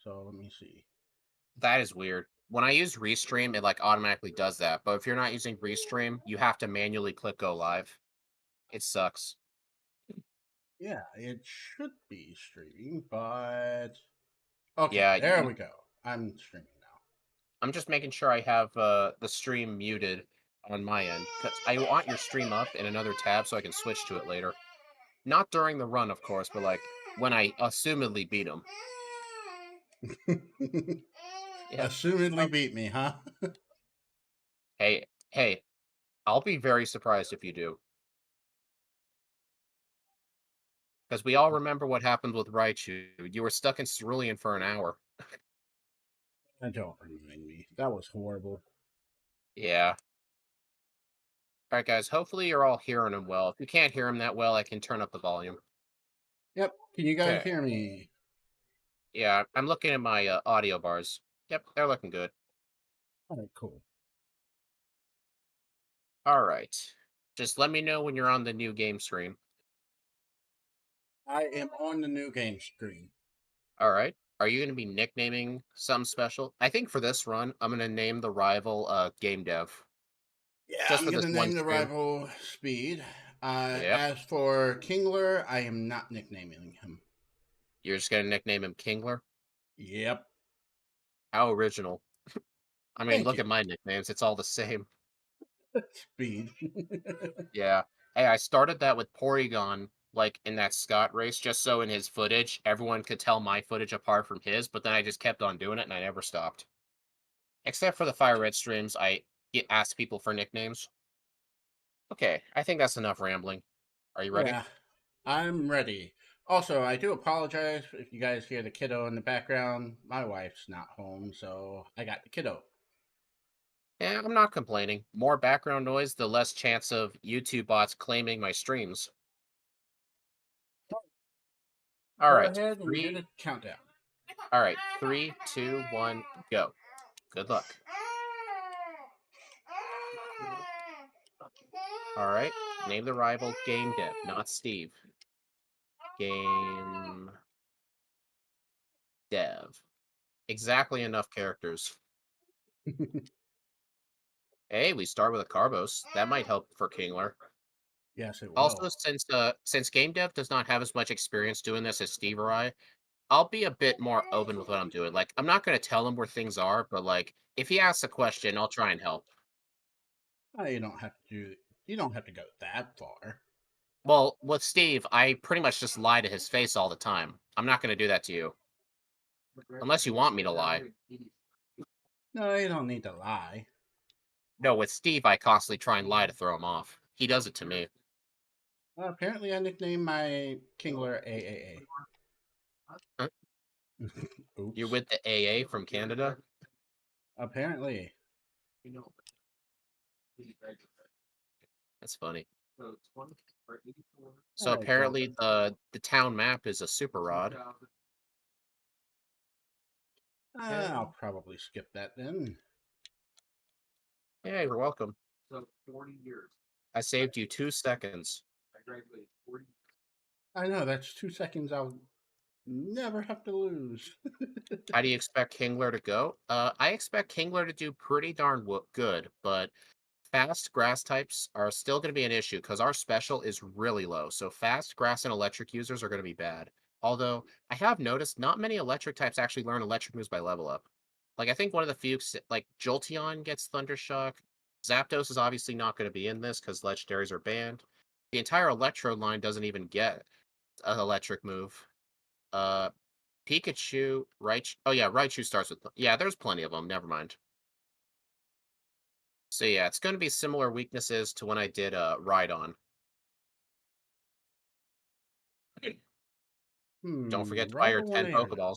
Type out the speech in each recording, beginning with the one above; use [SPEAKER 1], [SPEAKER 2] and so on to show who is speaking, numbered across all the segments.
[SPEAKER 1] So let me see.
[SPEAKER 2] That is weird. When I use Restream, it like automatically does that. But if you're not using Restream, you have to manually click go live. It sucks.
[SPEAKER 1] Yeah, it should be streaming, but okay,
[SPEAKER 2] Yeah,
[SPEAKER 1] there we go. I'm streaming now.
[SPEAKER 2] I'm just making sure I have the stream muted on my end because I want your stream up in another tab so I can switch to it later. Not during the run, of course, but like when I assumedly beat him. Yeah.
[SPEAKER 1] Assumedly
[SPEAKER 2] Um,
[SPEAKER 1] beat me, huh?
[SPEAKER 2] hey, I'll be very surprised if you do, because we all remember what happened with Raichu. You were stuck in Cerulean for an hour.
[SPEAKER 1] Don't remind me. That was horrible.
[SPEAKER 2] Yeah. All right, guys. Hopefully you're all hearing him well. If you can't hear him that well, I can turn up the volume.
[SPEAKER 1] Yep. Can you guys
[SPEAKER 2] Okay.
[SPEAKER 1] hear me?
[SPEAKER 2] Yeah, I'm looking at my audio bars. Yep, they're looking good.
[SPEAKER 1] All right, cool.
[SPEAKER 2] All right. Just let me know when you're on the new game screen.
[SPEAKER 1] I am on the new game screen.
[SPEAKER 2] All right. Are you going to be nicknaming something special? I think for this run, I'm going to name the rival Game Dev
[SPEAKER 1] Yeah,
[SPEAKER 2] just
[SPEAKER 1] I'm
[SPEAKER 2] for this
[SPEAKER 1] gonna
[SPEAKER 2] one
[SPEAKER 1] name the
[SPEAKER 2] stream.
[SPEAKER 1] rival Speed.
[SPEAKER 2] Yep.
[SPEAKER 1] As for Kingler, I am not nicknaming him.
[SPEAKER 2] You're just going to nickname him Kingler.
[SPEAKER 1] Yep.
[SPEAKER 2] How original. I mean,
[SPEAKER 1] Thank
[SPEAKER 2] look
[SPEAKER 1] you.
[SPEAKER 2] at my nicknames. It's all the same.
[SPEAKER 1] Speed.
[SPEAKER 2] Yeah. Hey, I started that with Porygon, like in that Scott race, just so in his footage, everyone could tell my footage apart from his, but then I just kept on doing it and I never stopped. Except for the Fire Red streams, I get asked people for nicknames. Okay, I think that's enough rambling. Are you ready?
[SPEAKER 1] Yeah, I'm ready. Also, I do apologize if you guys hear the kiddo in the background. My wife's not home, so I got the kiddo.
[SPEAKER 2] Yeah, I'm not complaining. More background noise, the less chance of YouTube bots claiming my streams. All
[SPEAKER 1] Go
[SPEAKER 2] right,
[SPEAKER 1] ahead and do
[SPEAKER 2] three.
[SPEAKER 1] the countdown.
[SPEAKER 2] All right, 3, 2, 1, go. Good luck. All right, name the rival Game Dev, not Steve. Game Dev. Exactly enough characters. Hey, we start with a Carbos. That might help for Kingler.
[SPEAKER 1] Yes, it
[SPEAKER 2] Also,
[SPEAKER 1] will.
[SPEAKER 2] since game dev does not have as much experience doing this as Steve or I'll be a bit more open with what I'm doing. Like, I'm not going to tell him where things are, but like, if he asks a question, I'll try and help.
[SPEAKER 1] You don't have to do. You don't have to go that far.
[SPEAKER 2] Well, with Steve, I pretty much just lie to his face all the time. I'm not going to do that to you, unless you want me to lie.
[SPEAKER 1] No, you don't need to lie.
[SPEAKER 2] No, with Steve, I constantly try and lie to throw him off. He does it to me.
[SPEAKER 1] Apparently, I nicknamed my Kingler AAA.
[SPEAKER 2] Huh? You're
[SPEAKER 1] Oops.
[SPEAKER 2] with the AA from Canada.
[SPEAKER 1] Apparently.
[SPEAKER 2] That's funny.
[SPEAKER 1] All
[SPEAKER 2] So
[SPEAKER 1] right, cool.
[SPEAKER 2] apparently, the town map is a super rod.
[SPEAKER 1] I'll
[SPEAKER 2] Okay.
[SPEAKER 1] probably skip that then.
[SPEAKER 2] Yeah, you're welcome. I saved you 2 seconds.
[SPEAKER 1] I know that's 2 seconds I'll never have to lose.
[SPEAKER 2] How do you expect Kingler to go? I expect Kingler to do pretty darn good, but fast grass types are still going to be an issue because our special is really low. So fast grass and electric users are going to be bad. Although I have noticed not many electric types actually learn electric moves by level up. Like I think one of the few, like Jolteon gets Thundershock. Zapdos is obviously not going to be in this because legendaries are banned. The entire Electrode line doesn't even get an electric move. Uh, Pikachu, Raichu. Oh yeah, Raichu starts with. Yeah, there's plenty of them. Never mind. So yeah, it's going to be similar weaknesses to when I did Rhydon. Don't forget to buy your
[SPEAKER 1] Rival 1
[SPEAKER 2] 10
[SPEAKER 1] area.
[SPEAKER 2] Pokeballs.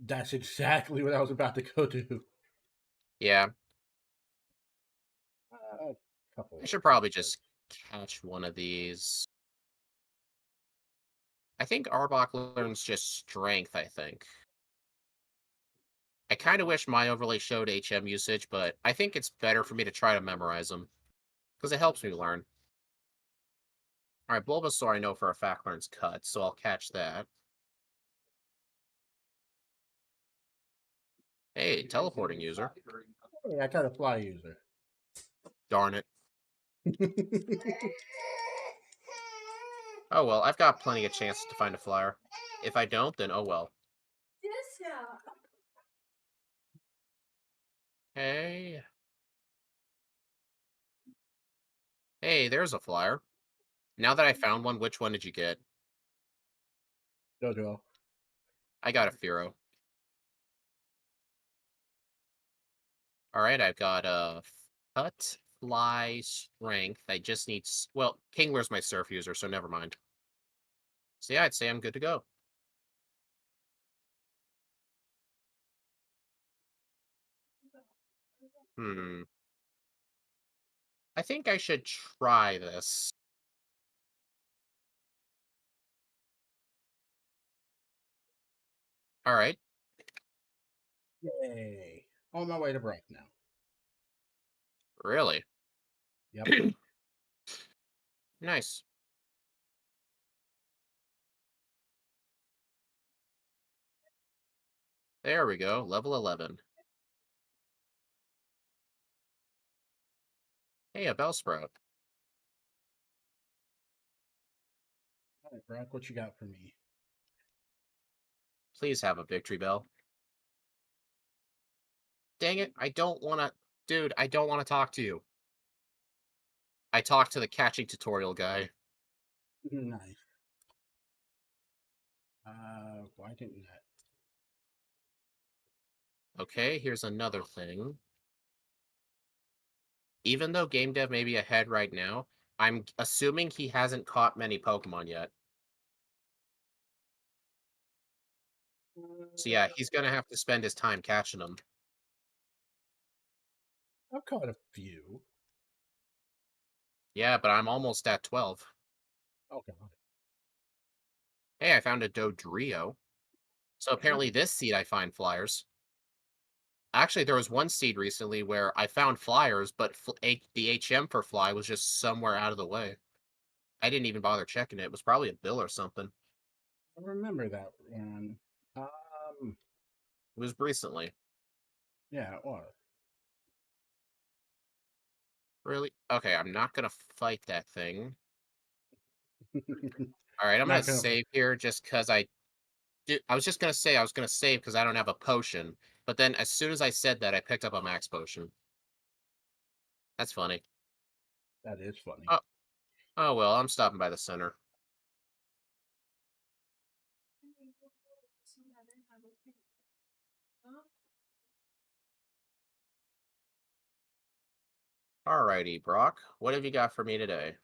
[SPEAKER 1] That's exactly what I was about to go do.
[SPEAKER 2] Yeah,
[SPEAKER 1] A
[SPEAKER 2] I
[SPEAKER 1] couple
[SPEAKER 2] should
[SPEAKER 1] of
[SPEAKER 2] probably
[SPEAKER 1] those.
[SPEAKER 2] just catch one of these. I think Arbok learns just strength, I think. I kind of wish my overlay showed HM usage, but I think it's better for me to try to memorize them because it helps me learn. All right, Bulbasaur I know for a fact learns cut, so I'll catch that. Hey, teleporting user.
[SPEAKER 1] Hey, I got a fly user.
[SPEAKER 2] Darn it. Oh well, I've got plenty of chances to find a flyer. If I don't, then oh well. Hey. Hey, there's a flyer. Now that I found one, which one did you get?
[SPEAKER 1] Jojo.
[SPEAKER 2] I got a Firo. Alright, I've got a cut, fly, strength. I just need well, Kingler's my surf user, so never mind. So yeah, I'd say I'm good to go. Hmm. I think I should try this. Alright.
[SPEAKER 1] Yay. On my way to Brock now.
[SPEAKER 2] Really?
[SPEAKER 1] Yep.
[SPEAKER 2] Nice. There we go. Level 11. Hey, a Bellsprout.
[SPEAKER 1] All right, Brock, what you got for me?
[SPEAKER 2] Please have a victory bell. Dang it, I don't wanna dude, I don't wanna talk to you. I talked to the catching tutorial guy.
[SPEAKER 1] Nice. Why didn't that?
[SPEAKER 2] Okay, here's another thing. Even though game dev may be ahead right now, I'm assuming he hasn't caught many Pokemon yet. So yeah, he's gonna have to spend his time catching them.
[SPEAKER 1] I've caught a few.
[SPEAKER 2] Yeah, but I'm almost at 12.
[SPEAKER 1] Oh God.
[SPEAKER 2] Hey, I found a Dodrio. So apparently this seed I find flyers. Actually, there was one seed recently where I found flyers, but the HM for fly was just somewhere out of the way. I didn't even bother checking it. It was probably a bill or something.
[SPEAKER 1] I remember that one. Um,
[SPEAKER 2] It was recently.
[SPEAKER 1] yeah, it was.
[SPEAKER 2] Really? Okay, I'm not gonna fight that thing. All right, I'm gonna
[SPEAKER 1] Not gonna.
[SPEAKER 2] save here just because I was just gonna say I was gonna save because I don't have a potion, but then as soon as I said that, I picked up a max potion. That's funny.
[SPEAKER 1] That is funny.
[SPEAKER 2] Oh, oh well, I'm stopping by the center. Alrighty, Brock, what have you got for me today?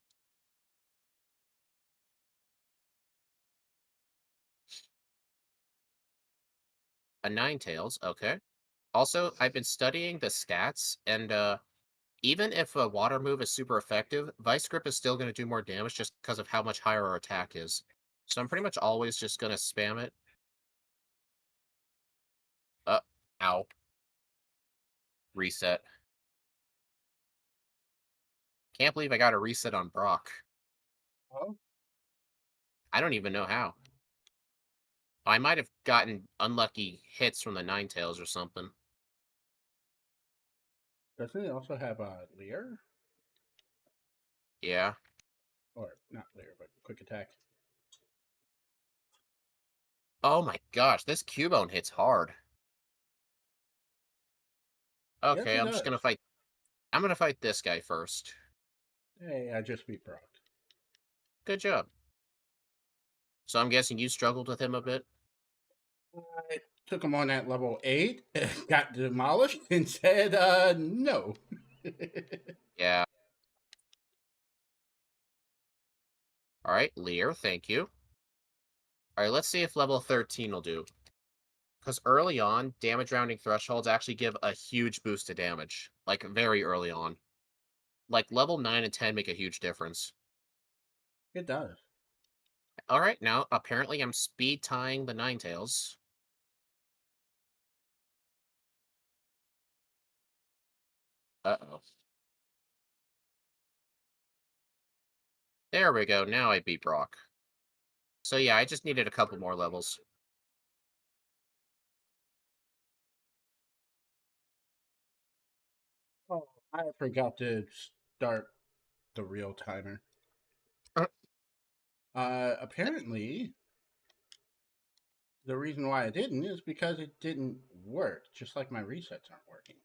[SPEAKER 2] A Ninetales, okay. Also, I've been studying the stats, and even if a water move is super effective, Vice Grip is still going to do more damage just because of how much higher our attack is. So I'm pretty much always just going to spam it. Uh, ow. Reset. Can't believe I got a reset on Brock.
[SPEAKER 1] Oh,
[SPEAKER 2] I don't even know how. I might have gotten unlucky hits from the Ninetales or something.
[SPEAKER 1] doesn't it also have a Leer?
[SPEAKER 2] Yeah.
[SPEAKER 1] Or not Leer, but quick attack.
[SPEAKER 2] Oh my gosh, this Cubone hits hard.
[SPEAKER 1] Yes,
[SPEAKER 2] Okay,
[SPEAKER 1] it
[SPEAKER 2] I'm just
[SPEAKER 1] does.
[SPEAKER 2] gonna fight. I'm gonna fight this guy first.
[SPEAKER 1] Hey, I just beat Brock.
[SPEAKER 2] Good job. So I'm guessing you struggled with him a bit?
[SPEAKER 1] I took him on at level 8, got demolished, and said, no.
[SPEAKER 2] Yeah. Alright, Lear, thank you. Alright, let's see if level 13 will do. Because early on, damage rounding thresholds actually give a huge boost to damage. Like, very early on. Like, level 9 and 10 make a huge difference.
[SPEAKER 1] It does.
[SPEAKER 2] Alright, now, apparently I'm speed tying the Ninetales. Uh-oh. There we go, now I beat Brock. So yeah, I just needed a couple more levels.
[SPEAKER 1] I forgot to start the real timer.
[SPEAKER 2] Uh,
[SPEAKER 1] Apparently, the reason why I didn't is because it didn't work, just like my resets aren't working.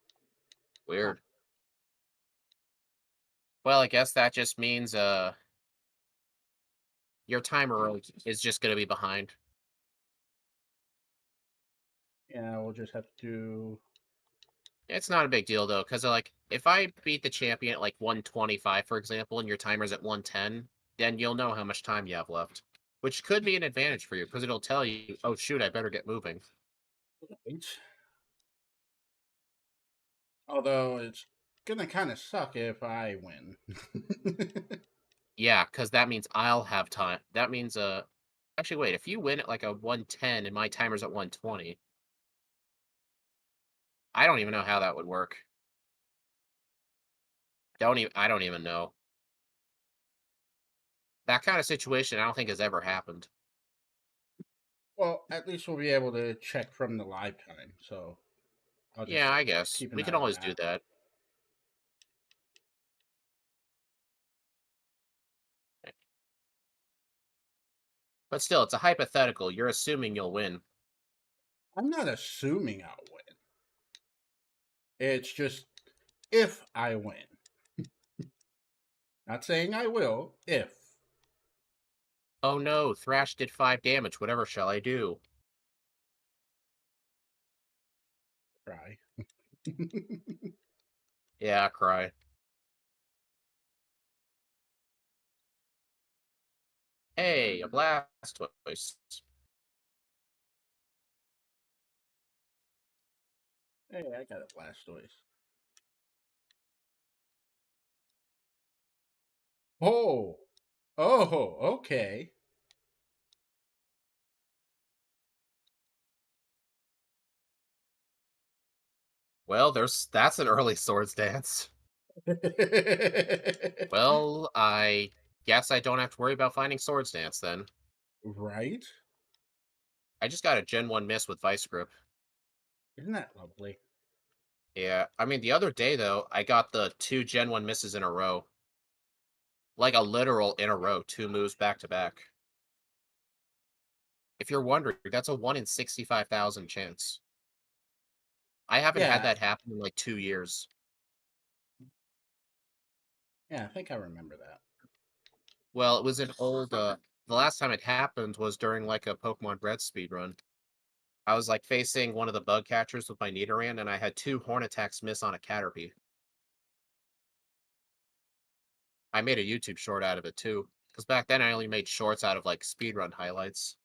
[SPEAKER 1] Huh.
[SPEAKER 2] Weird. Well, I guess that just means your timer is just gonna be behind.
[SPEAKER 1] Yeah, we'll just have to do.
[SPEAKER 2] It's not a big deal though, because like if I beat the champion at like 125, for example, and your timer's at 110, then you'll know how much time you have left. Which could be an advantage for you because it'll tell you, oh shoot, I better get moving.
[SPEAKER 1] Right. Although it's gonna kind of suck if I win.
[SPEAKER 2] Yeah, because that means I'll have time. That means actually wait, if you win at like a 110 and my timer's at 120, I don't even know how that would work. I don't even know. That kind of situation I don't think has ever happened.
[SPEAKER 1] Well, at least we'll be able to check from the live time, so I'll
[SPEAKER 2] Yeah,
[SPEAKER 1] just
[SPEAKER 2] I guess.
[SPEAKER 1] keep an
[SPEAKER 2] We
[SPEAKER 1] eye
[SPEAKER 2] can
[SPEAKER 1] on
[SPEAKER 2] always do
[SPEAKER 1] that.
[SPEAKER 2] that. But still, it's a hypothetical. You're assuming you'll win.
[SPEAKER 1] I'm not assuming I'll win. It's just if I win. Not saying I will, if.
[SPEAKER 2] Oh no, Thrash did 5 damage. Whatever shall I do?
[SPEAKER 1] Try.
[SPEAKER 2] Yeah, cry. Hey, a Blastoise.
[SPEAKER 1] Hey, I got a Blastoise. Oh! Oh, okay.
[SPEAKER 2] Well, that's an early Swords Dance. Well, I guess I don't have to worry about finding Swords Dance then.
[SPEAKER 1] Right?
[SPEAKER 2] I just got a Gen 1 miss with Vice Grip.
[SPEAKER 1] Isn't that lovely?
[SPEAKER 2] Yeah, I mean, the other day, though, I got the 2 Gen 1 misses in a row. Like a literal in a row, 2 moves back to back. If you're wondering, that's a 1 in 65,000 chance. I haven't had
[SPEAKER 1] Yeah,
[SPEAKER 2] that happen in like 2 years.
[SPEAKER 1] yeah, I think I remember that.
[SPEAKER 2] Well, it was an old, the last time it happened was during like a Pokemon Red speedrun. I was like facing one of the bug catchers with my Nidoran, and I had 2 horn attacks miss on a Caterpie. I made a YouTube short out of it too, because back then I only made shorts out of like speedrun highlights.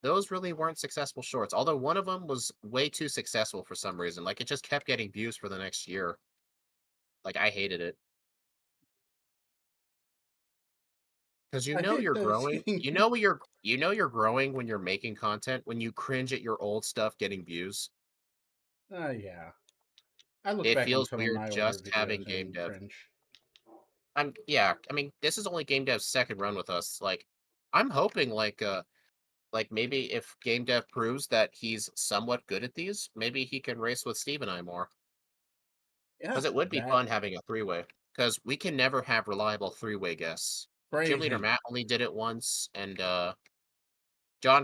[SPEAKER 2] Those really weren't successful shorts, although one of them was way too successful for some reason. Like it just kept getting views for the next year. Like I hated it. Because you
[SPEAKER 1] I
[SPEAKER 2] know
[SPEAKER 1] hate
[SPEAKER 2] you're
[SPEAKER 1] those
[SPEAKER 2] growing.
[SPEAKER 1] things.
[SPEAKER 2] You know you're growing when you're making content, when you cringe at your old stuff getting views.
[SPEAKER 1] Yeah. I look
[SPEAKER 2] It
[SPEAKER 1] back on
[SPEAKER 2] feels
[SPEAKER 1] some of
[SPEAKER 2] weird
[SPEAKER 1] my older
[SPEAKER 2] just having
[SPEAKER 1] videos
[SPEAKER 2] game
[SPEAKER 1] and
[SPEAKER 2] dev.
[SPEAKER 1] cringe.
[SPEAKER 2] I mean, this is only game dev's second run with us. Like, I'm hoping like maybe if game dev proves that he's somewhat good at these, maybe he can race with Steve and I more.
[SPEAKER 1] Yeah,
[SPEAKER 2] Because it would be
[SPEAKER 1] that
[SPEAKER 2] fun having a three-way. Because we can never have reliable three-way guests. Gym leader
[SPEAKER 1] crazy.
[SPEAKER 2] Matt only did it once, and John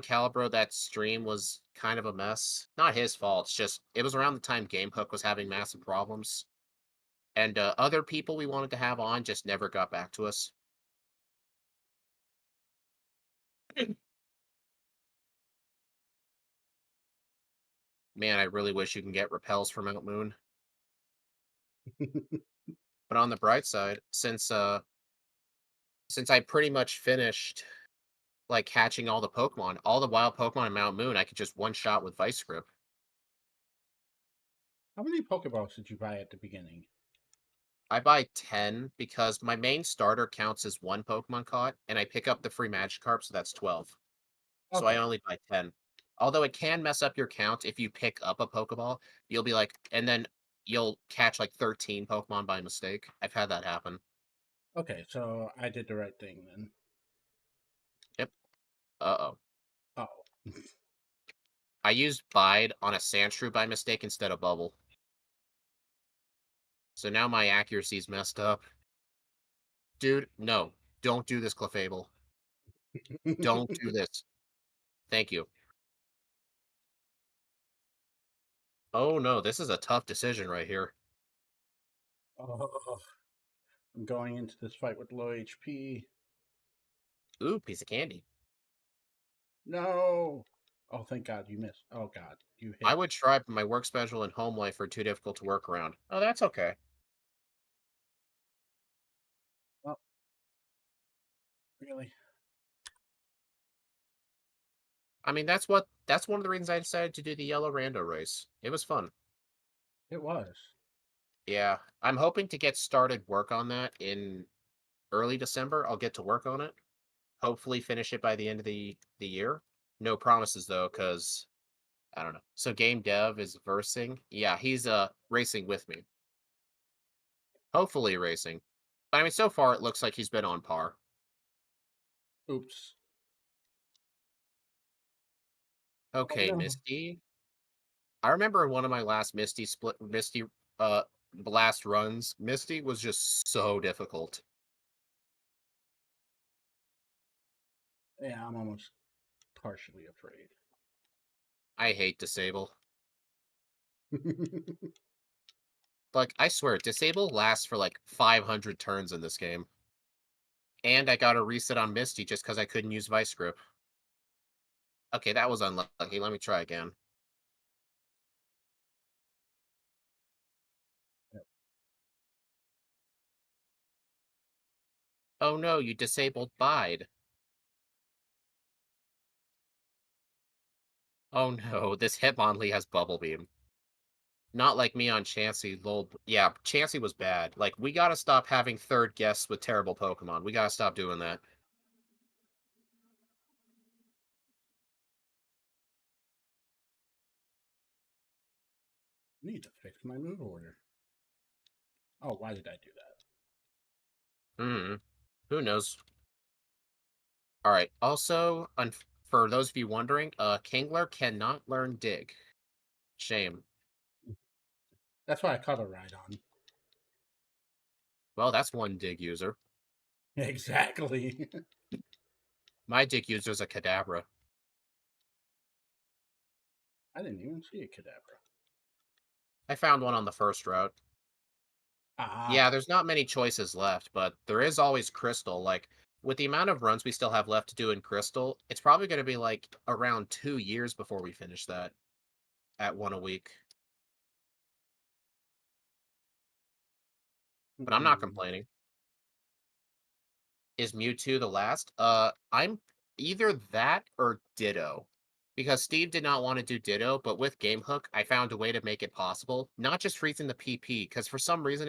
[SPEAKER 2] Calibro, that stream was kind of a mess. Not his fault. It's just it was around the time GameHook was having massive problems, and other people we wanted to have on just never got back to us. Man, I really wish you can get repels from Mount Moon. But on the bright side, since I pretty much finished like catching all the wild Pokemon in Mount Moon, I could just one shot with Vice Grip.
[SPEAKER 1] How many Pokeballs did you buy at the beginning?
[SPEAKER 2] I buy 10 because my main starter counts as one Pokemon caught, and I pick up the free Magikarp, so that's 12. So I
[SPEAKER 1] Okay.
[SPEAKER 2] only buy 10. Although it can mess up your count if you pick up a Pokeball. You'll be like, and then you'll catch like 13 Pokemon by mistake. I've had that happen.
[SPEAKER 1] Okay, so I did the right thing then.
[SPEAKER 2] Yep. Uh-oh.
[SPEAKER 1] Oh.
[SPEAKER 2] I used Bide on a Sandshrew by mistake instead of Bubble. So now my accuracy's messed up. Dude, no. Don't do this, Clefable. Don't do this. Thank you. Oh no, this is a tough decision right here.
[SPEAKER 1] Oh, I'm going into this fight with low HP.
[SPEAKER 2] Ooh, piece of candy.
[SPEAKER 1] No. Oh, thank God you missed. Oh God, you
[SPEAKER 2] I
[SPEAKER 1] hit.
[SPEAKER 2] would try, but my work schedule and home life are too difficult to work around. Oh, that's okay.
[SPEAKER 1] Oh, really?
[SPEAKER 2] I mean, that's one of the reasons I decided to do the yellow rando race. It was fun.
[SPEAKER 1] It was.
[SPEAKER 2] Yeah, I'm hoping to get started work on that in early December. I'll get to work on it. Hopefully finish it by the end of the year. No promises though, because I don't know. So game dev is versing. Yeah, he's racing with me. Hopefully racing. I mean, so far it looks like he's been on par.
[SPEAKER 1] Oops. Oh
[SPEAKER 2] Okay,
[SPEAKER 1] no.
[SPEAKER 2] Misty. I remember in one of my last Misty uh blast runs, Misty was just so difficult.
[SPEAKER 1] Yeah, I'm almost partially afraid.
[SPEAKER 2] I hate disable. Like, I swear, disable lasts for like 500 turns in this game. And I got a reset on Misty just because I couldn't use Vice Grip. Okay, that was unlucky. Let me try again.
[SPEAKER 1] Yep.
[SPEAKER 2] Oh no, you disabled Bide. Oh no, this Hitmonlee has Bubble Beam. Not like me on Chansey, lol. Yeah, Chansey was bad. Like, we gotta stop having third guests with terrible Pokemon. We gotta stop doing that.
[SPEAKER 1] Need to fix my move order. Oh, why did I do that?
[SPEAKER 2] Hmm. Who knows? Alright, also, for those of you wondering, Kingler cannot learn Dig. Shame.
[SPEAKER 1] That's why I cut a ride on.
[SPEAKER 2] Well, that's one Dig user.
[SPEAKER 1] Exactly.
[SPEAKER 2] My Dig user's a Kadabra.
[SPEAKER 1] I didn't even see a Kadabra.
[SPEAKER 2] I found one on the first route.
[SPEAKER 1] Ah,
[SPEAKER 2] Yeah, there's not many choices left, but there is always Crystal. Like, with the amount of runs we still have left to do in Crystal, it's probably going to be like around 2 years before we finish that at one a week. But I'm not
[SPEAKER 1] mm,
[SPEAKER 2] complaining. Is Mewtwo the last? I'm either that or Ditto. Because Steve did not want to do Ditto, but with Game Hook, I found a way to make it possible. Not just freezing the PP, because for some reason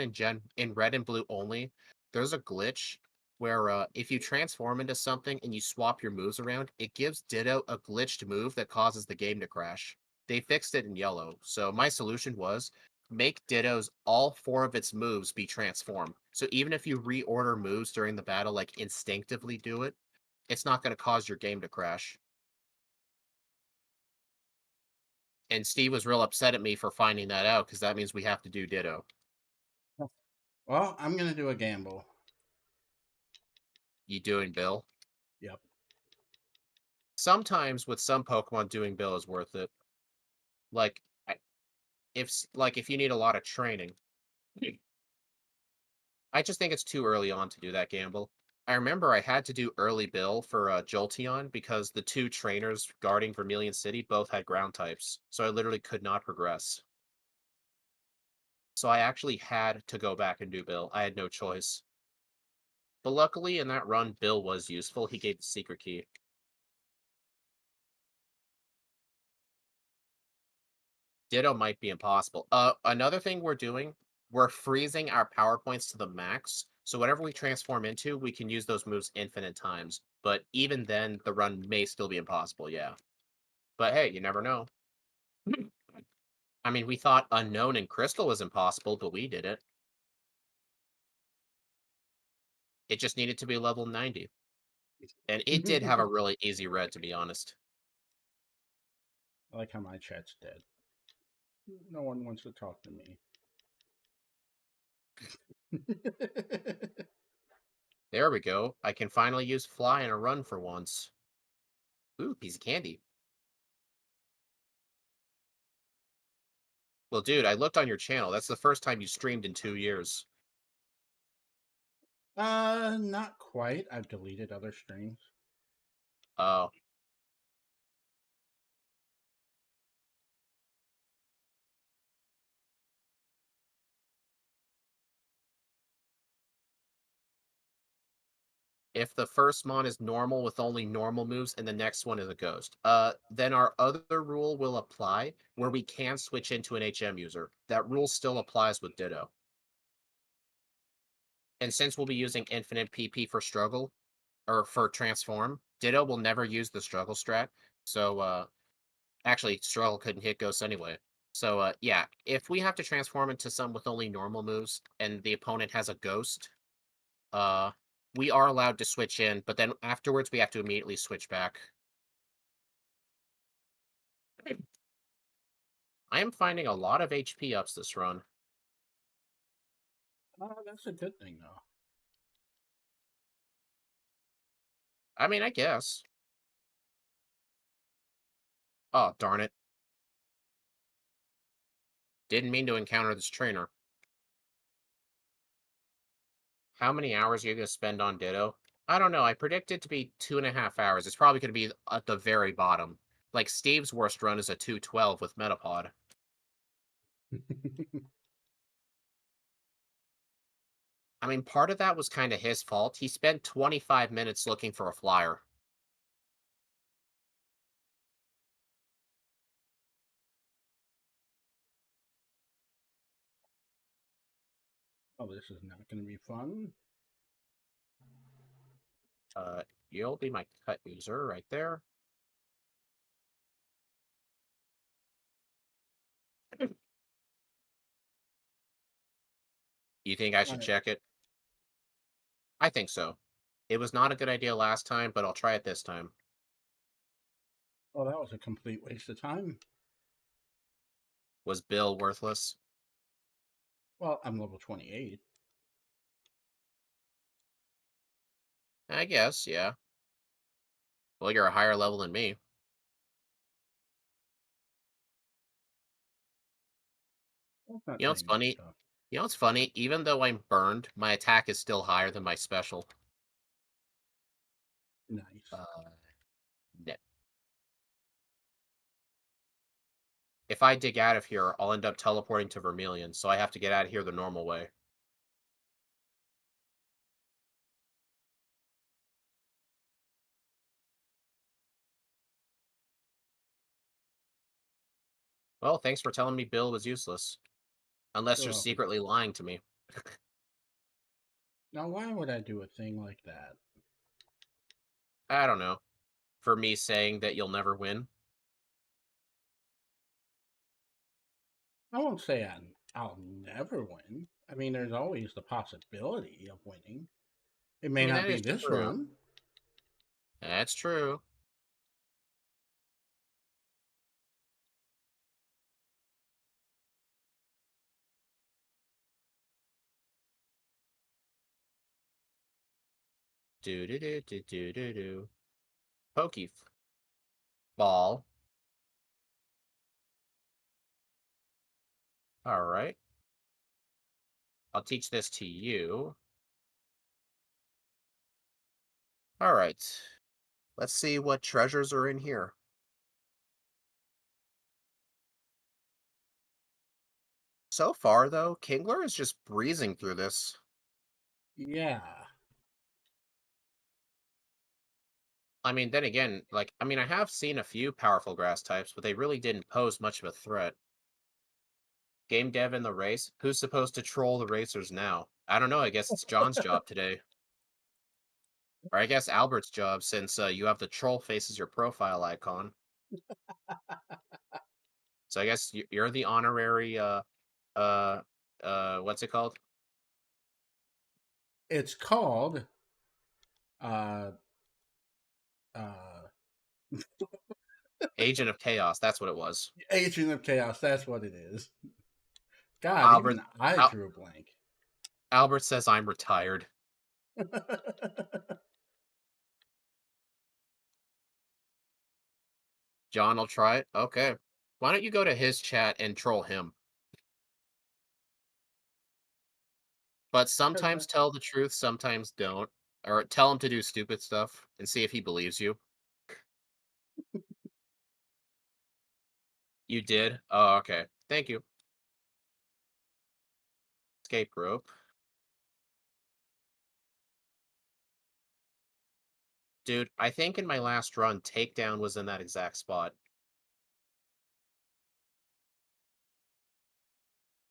[SPEAKER 2] in Red and Blue only, there's a glitch where if you transform into something and you swap your moves around, it gives Ditto a glitched move that causes the game to crash. They fixed it in Yellow, so my solution was make Ditto's all four of its moves be transformed. So even if you reorder moves during the battle, like instinctively do it, it's not going to cause your game to crash. And Steve was real upset at me for finding that out because that means we have to do Ditto.
[SPEAKER 1] well, I'm gonna do a gamble.
[SPEAKER 2] You doing Bill?
[SPEAKER 1] Yep.
[SPEAKER 2] Sometimes with some Pokemon, doing Bill is worth it. Like if you need a lot of training, I just think it's too early on to do that gamble. I remember I had to do early Bill for Jolteon because the two trainers guarding Vermilion City both had ground types, so I literally could not progress. So I actually had to go back and do Bill. I had no choice. But luckily, in that run, Bill was useful. He gave the secret key. Ditto might be impossible. Another thing we're doing, we're freezing our power points to the max. So whatever we transform into, we can use those moves infinite times. But even then, the run may still be impossible, yeah. But hey, you never know. I mean, we thought Unknown and Crystal was impossible, but we did it. It just needed to be level 90. And it did have a
[SPEAKER 1] I
[SPEAKER 2] really easy red, to be honest.
[SPEAKER 1] like how my chat's dead. No one wants to talk to me.
[SPEAKER 2] There we go. I can finally use fly in a run for once. Ooh, piece of candy. Well, dude, I looked on your channel. That's the first time you streamed in 2 years.
[SPEAKER 1] Not quite. I've deleted other streams.
[SPEAKER 2] Oh, if the first mon is normal with only normal moves and the next one is a ghost, then our other rule will apply where we can switch into an HM user. That rule still applies with Ditto. And since we'll be using infinite PP for struggle or for transform, Ditto will never use the struggle strat. So actually struggle couldn't hit ghosts anyway. So yeah, if we have to transform into some with only normal moves and the opponent has a ghost, uh we are allowed to switch in, but then afterwards we have to immediately switch back. I am finding a lot of HP ups this run.
[SPEAKER 1] Oh, that's a good thing, though.
[SPEAKER 2] I mean, I guess. Oh, darn it. Didn't mean to encounter this trainer. How many hours are you going to spend on Ditto? I don't know. I predict it to be 2.5 hours. It's probably going to be at the very bottom. Like Steve's worst run is a 212 with Metapod. I mean, part of that was kind of his fault. He spent 25 minutes looking for a flyer.
[SPEAKER 1] Oh, this is not going to be fun.
[SPEAKER 2] Uh, you'll be my cut user right there. You think I
[SPEAKER 1] All
[SPEAKER 2] should
[SPEAKER 1] right.
[SPEAKER 2] check it? I think so. It was not a good idea last time, but I'll try it this time.
[SPEAKER 1] Oh, that was a complete waste of time.
[SPEAKER 2] Was Bill worthless?
[SPEAKER 1] Well, I'm level 28.
[SPEAKER 2] I guess, yeah. Well, you're a higher level than me.
[SPEAKER 1] That's not
[SPEAKER 2] You know what's
[SPEAKER 1] saying much,
[SPEAKER 2] funny?
[SPEAKER 1] though.
[SPEAKER 2] You know what's funny? Even though I'm burned, my attack is still higher than my special.
[SPEAKER 1] Nice.
[SPEAKER 2] Uh, no. If I dig out of here, I'll end up teleporting to Vermilion, so I have to get out of here the normal way. Well, thanks for telling me Bill was useless. Unless
[SPEAKER 1] You're
[SPEAKER 2] you're
[SPEAKER 1] welcome.
[SPEAKER 2] secretly lying to me.
[SPEAKER 1] Now, why would I do a thing like that?
[SPEAKER 2] I don't know. For me saying that you'll never win.
[SPEAKER 1] I won't say I'll never win. I mean, there's always the possibility of winning. It
[SPEAKER 2] I
[SPEAKER 1] may
[SPEAKER 2] mean,
[SPEAKER 1] not
[SPEAKER 2] that
[SPEAKER 1] be
[SPEAKER 2] is
[SPEAKER 1] this
[SPEAKER 2] true.
[SPEAKER 1] run.
[SPEAKER 2] That's true. Do do do do do do do. Pokey ball. All right. I'll teach this to you. All right. Let's see what treasures are in here. So far, though, Kingler is just breezing through this.
[SPEAKER 1] Yeah.
[SPEAKER 2] I mean, then again, like, I mean, I have seen a few powerful grass types, but they really didn't pose much of a threat. Game dev in the race? Who's supposed to troll the racers now? I don't know. I guess it's John's job today. Or I guess Albert's job, since you have the troll face as your profile icon. So I guess you're the honorary, uh, what's it called?
[SPEAKER 1] It's called uh uh
[SPEAKER 2] Agent of Chaos. That's what it was.
[SPEAKER 1] Agent of Chaos. That's what it is. God,
[SPEAKER 2] Albert,
[SPEAKER 1] even I
[SPEAKER 2] Al-
[SPEAKER 1] drew a blank.
[SPEAKER 2] Albert says I'm retired. John will try it. Okay. Why don't you go to his chat and troll him? But sometimes tell the truth, sometimes don't. Or tell him to do stupid stuff and see if he believes you. You did? Oh, okay. Thank you. Escape rope. Dude, I think in my last run, takedown was in that exact spot.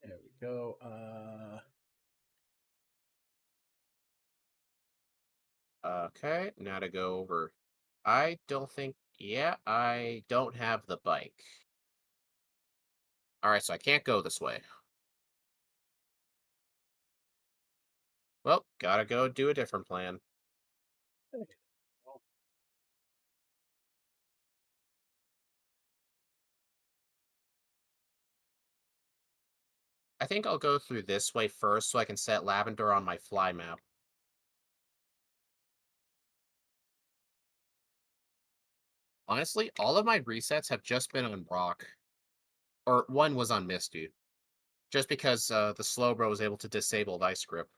[SPEAKER 1] There we go.
[SPEAKER 2] Okay, now to go over. I don't think. Yeah, I don't have the bike. All right, so I can't go this way. Well, gotta go do a different plan. I think I'll go through this way first so I can set lavender on my fly map. Honestly, all of my resets have just been on rock. Or one was on Misty. Just because the Slowbro was able to disable Vice Grip,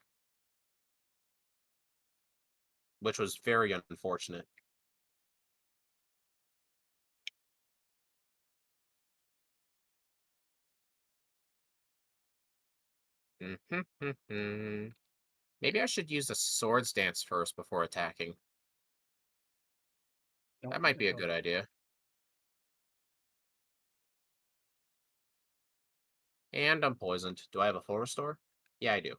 [SPEAKER 2] which was very unfortunate. Maybe I should use the Swords Dance first before attacking. That
[SPEAKER 1] Don't
[SPEAKER 2] might
[SPEAKER 1] think
[SPEAKER 2] be a
[SPEAKER 1] so.
[SPEAKER 2] good idea. And I'm poisoned. Do I have a full restore? Yeah, I do.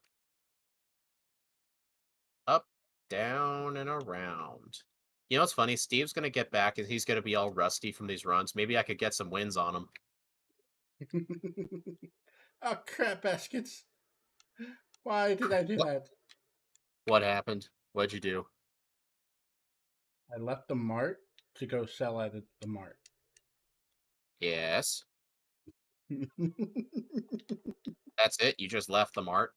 [SPEAKER 2] Up, down, and around. You know what's funny? Steve's gonna get back and he's gonna be all rusty from these runs. Maybe I could get some wins on him.
[SPEAKER 1] Oh crap, baskets! Why did I do
[SPEAKER 2] What?
[SPEAKER 1] that?
[SPEAKER 2] What happened? What'd you do?
[SPEAKER 1] I left the mart to go sell at the mart.
[SPEAKER 2] Yes. That's it? You just left the mart?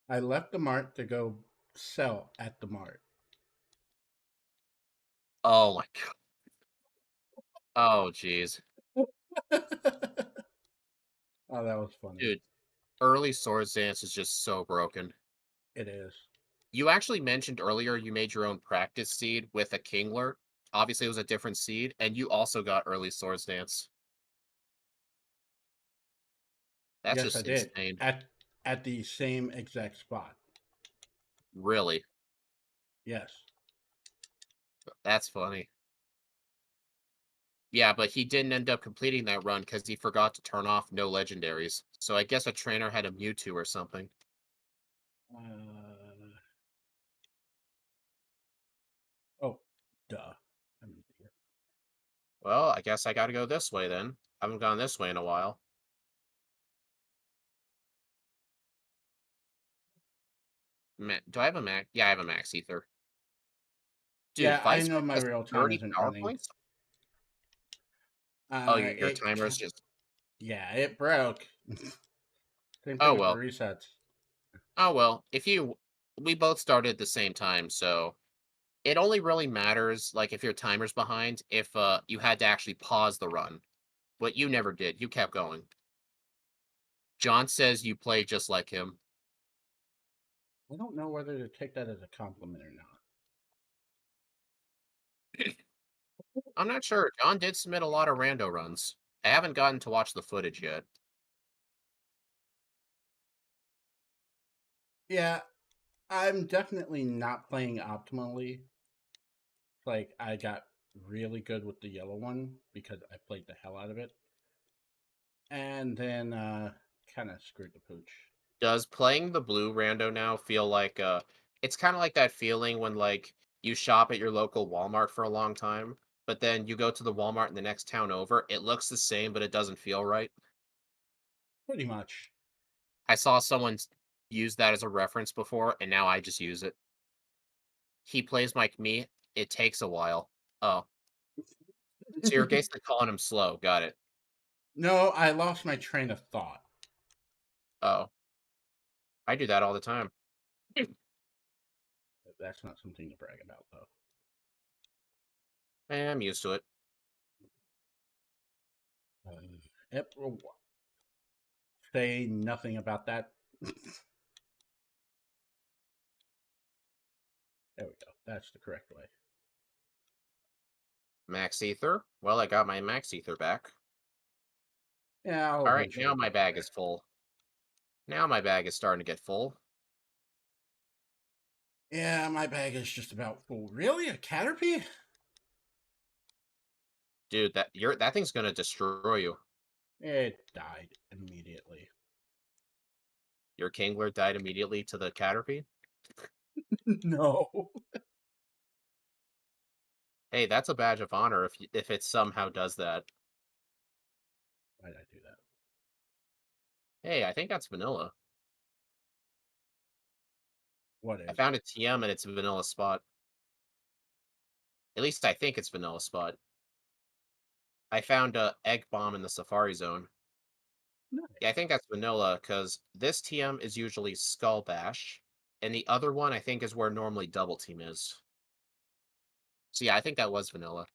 [SPEAKER 1] I left the mart to go sell at the mart.
[SPEAKER 2] Oh my god. Oh jeez.
[SPEAKER 1] Oh, that was funny.
[SPEAKER 2] Dude, early Swords Dance is just so broken.
[SPEAKER 1] It is.
[SPEAKER 2] You actually mentioned earlier you made your own practice seed with a Kingler. Obviously, it was a different seed, and you also got early Swords Dance. That's
[SPEAKER 1] Yes, I
[SPEAKER 2] just
[SPEAKER 1] did.
[SPEAKER 2] insane.
[SPEAKER 1] At the same exact spot.
[SPEAKER 2] Really.
[SPEAKER 1] Yes.
[SPEAKER 2] That's funny. Yeah, but he didn't end up completing that run because he forgot to turn off no legendaries. So I guess a trainer had a Mewtwo or something.
[SPEAKER 1] Uh, oh, duh. I'm here.
[SPEAKER 2] Well, I guess I gotta go this way then. I haven't gone this way in a while. Do I have a max? Yeah, I have a max ether. Dude,
[SPEAKER 1] Yeah, I
[SPEAKER 2] Vice
[SPEAKER 1] know
[SPEAKER 2] Grip
[SPEAKER 1] my
[SPEAKER 2] has
[SPEAKER 1] real time
[SPEAKER 2] 30
[SPEAKER 1] isn't
[SPEAKER 2] power
[SPEAKER 1] running.
[SPEAKER 2] points? Oh, your
[SPEAKER 1] It.
[SPEAKER 2] timer is just.
[SPEAKER 1] Yeah, it broke. Same
[SPEAKER 2] Oh,
[SPEAKER 1] thing with the
[SPEAKER 2] well.
[SPEAKER 1] resets.
[SPEAKER 2] Oh, well. If you. We both started at the same time, so it only really matters, like, if your timer's behind, if you had to actually pause the run. But you never did. You kept going. John says you play just like him.
[SPEAKER 1] I don't know whether to take that as a compliment or not.
[SPEAKER 2] I'm not sure. John did submit a lot of rando runs. I haven't gotten to watch the footage yet.
[SPEAKER 1] Yeah, I'm definitely not playing optimally. Like I got really good with the yellow one because I played the hell out of it, and then kind of screwed the pooch.
[SPEAKER 2] Does playing the blue rando now feel like it's kind of like that feeling when like you shop at your local Walmart for a long time, but then you go to the Walmart in the next town over, it looks the same but it doesn't feel right.
[SPEAKER 1] Pretty much.
[SPEAKER 2] I saw someone use that as a reference before and now I just use it. He plays like me. It takes a while. Oh, so you're basically calling him slow. Got it.
[SPEAKER 1] No, I lost my train of thought.
[SPEAKER 2] Oh. I do that all the time.
[SPEAKER 1] That's not something to brag about, though.
[SPEAKER 2] I'm used to it.
[SPEAKER 1] Yep, we'll say nothing about that. There we go. That's the correct way.
[SPEAKER 2] Max ether. Well, I got my max ether back.
[SPEAKER 1] Yeah, I'll
[SPEAKER 2] All right, now
[SPEAKER 1] eventually
[SPEAKER 2] my
[SPEAKER 1] get
[SPEAKER 2] bag
[SPEAKER 1] there.
[SPEAKER 2] is full. Now my bag is starting to get full.
[SPEAKER 1] Yeah, my bag is just about full. Really? A Caterpie?
[SPEAKER 2] Dude, that thing's gonna destroy you.
[SPEAKER 1] It died immediately.
[SPEAKER 2] Your Kingler died immediately to the Caterpie.
[SPEAKER 1] No.
[SPEAKER 2] Hey, that's a badge of honor if it somehow does that.
[SPEAKER 1] Why did I do that?
[SPEAKER 2] Hey, I think that's vanilla.
[SPEAKER 1] What
[SPEAKER 2] I
[SPEAKER 1] is?
[SPEAKER 2] found a TM and it's a vanilla spot. At least I think it's vanilla spot. I found a egg bomb in the Safari Zone. Yeah, I
[SPEAKER 1] Nice.
[SPEAKER 2] think that's vanilla because this TM is usually Skull Bash, and the other one I think is where normally Double Team is. So yeah, I think that was vanilla.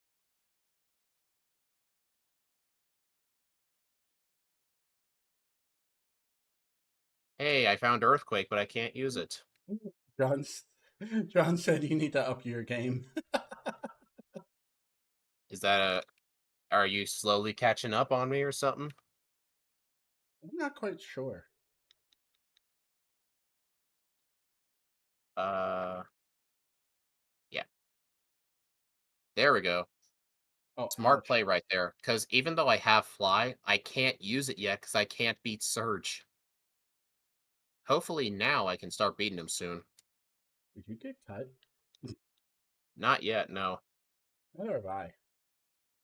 [SPEAKER 2] Hey, I found Earthquake, but I can't use it.
[SPEAKER 1] John, John said you need to up your game.
[SPEAKER 2] Is that a? Are you slowly catching up on me or something?
[SPEAKER 1] I'm not quite sure.
[SPEAKER 2] Uh, yeah. There we go.
[SPEAKER 1] Oh,
[SPEAKER 2] Smart
[SPEAKER 1] ouch.
[SPEAKER 2] play right there. Because even though I have Fly, I can't use it yet because I can't beat Surge. Hopefully now I can start beating him soon.
[SPEAKER 1] Did you get cut?
[SPEAKER 2] Not yet, no.
[SPEAKER 1] Neither have I.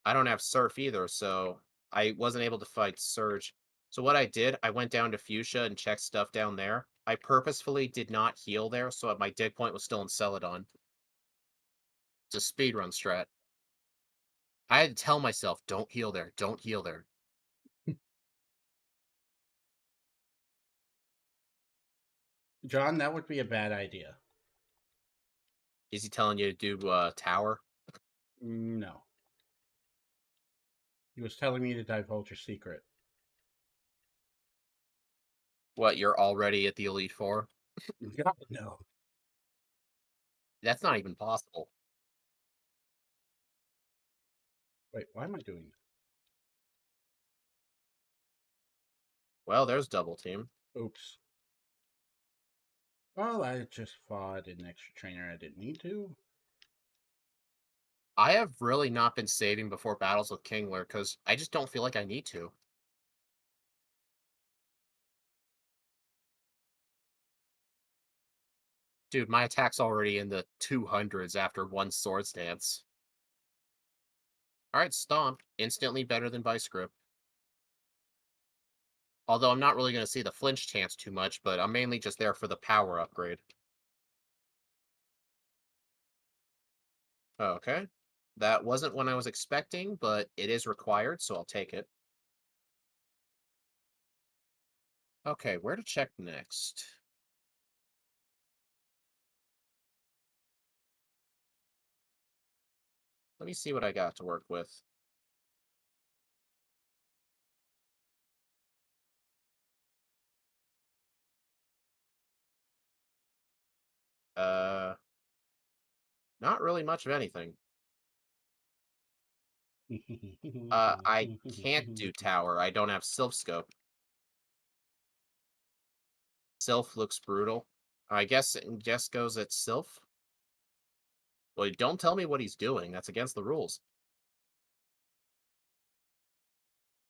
[SPEAKER 2] I don't have Surf either, so I wasn't able to fight Surge. So what I did, I went down to Fuchsia and checked stuff down there. I purposefully did not heal there, so my dig point was still in Celadon. It's a speedrun strat. I had to tell myself, don't heal there, don't heal there.
[SPEAKER 1] John, that would be a bad idea.
[SPEAKER 2] Is he telling you to do tower?
[SPEAKER 1] No. He was telling me to divulge a secret.
[SPEAKER 2] What, you're already at the Elite Four?
[SPEAKER 1] God, no.
[SPEAKER 2] That's not even possible.
[SPEAKER 1] Wait, why am I doing that?
[SPEAKER 2] Well, there's double team.
[SPEAKER 1] Oops. Well, I just fought an extra trainer I didn't need to.
[SPEAKER 2] I have really not been saving before battles with Kingler because I just don't feel like I need to. Dude, my attack's already in the 200s after one Swords Dance. Alright, Stomp. Instantly better than Vice Grip. Although I'm not really going to see the flinch chance too much, but I'm mainly just there for the power upgrade. Okay. That wasn't what I was expecting, but it is required, so I'll take it. Okay, where to check next? Let me see what I got to work with. Uh, Not really much of anything. I can't do tower. I don't have Sylph Scope. Sylph looks brutal. I guess it just goes at Sylph. Well, don't tell me what he's doing. That's against the rules.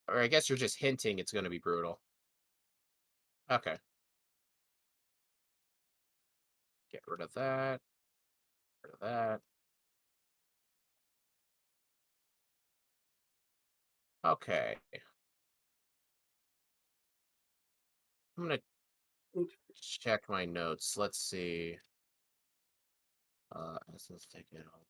[SPEAKER 2] Or I guess you're just hinting it's going to be brutal. Okay. Get rid of that. Rid of that. Okay. I'm going to
[SPEAKER 1] Oops.
[SPEAKER 2] check my notes. Let's see. Let's take it all.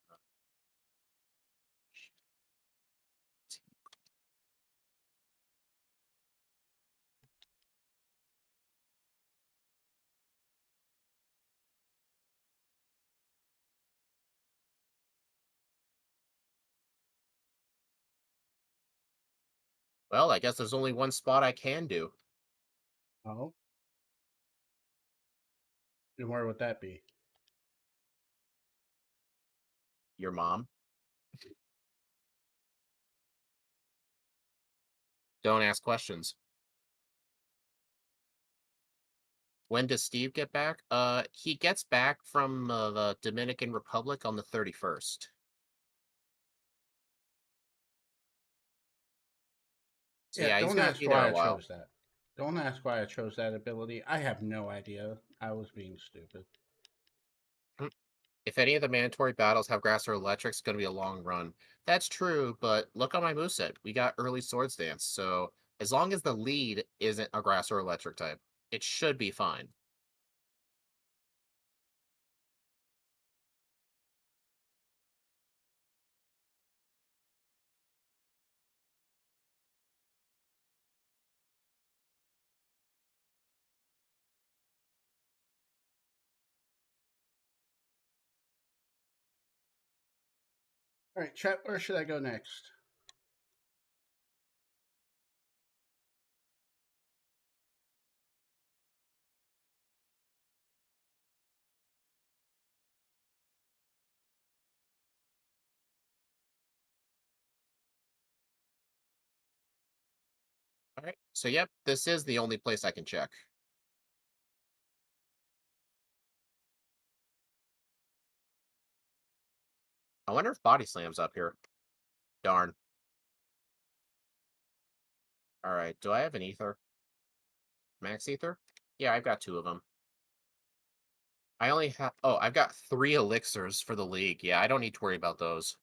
[SPEAKER 2] Well, I guess there's only one spot I can do.
[SPEAKER 1] Oh, and where would that be?
[SPEAKER 2] Your mom. Don't ask questions. When does Steve get back? He gets back from the Dominican Republic on the 31st. So
[SPEAKER 1] Yeah,
[SPEAKER 2] yeah, he's
[SPEAKER 1] don't
[SPEAKER 2] gonna
[SPEAKER 1] ask
[SPEAKER 2] be there
[SPEAKER 1] why
[SPEAKER 2] a
[SPEAKER 1] I
[SPEAKER 2] while.
[SPEAKER 1] chose that. Don't ask why I chose that ability. I have no idea. I was being stupid.
[SPEAKER 2] Mm. If any of the mandatory battles have grass or electric, it's gonna be a long run. That's true, but look on my moveset. We got early swords dance, so as long as the lead isn't a grass or electric type, it should be fine.
[SPEAKER 1] All right, chat. Where should I go next?
[SPEAKER 2] All right. So yep, this is the only place I can check. I wonder if body slam's up here. Darn. All right. Do I have an ether? Max ether? Yeah, I've got two of them. I only have. Oh, I've got three elixirs for the league. Yeah, I don't need to worry about those.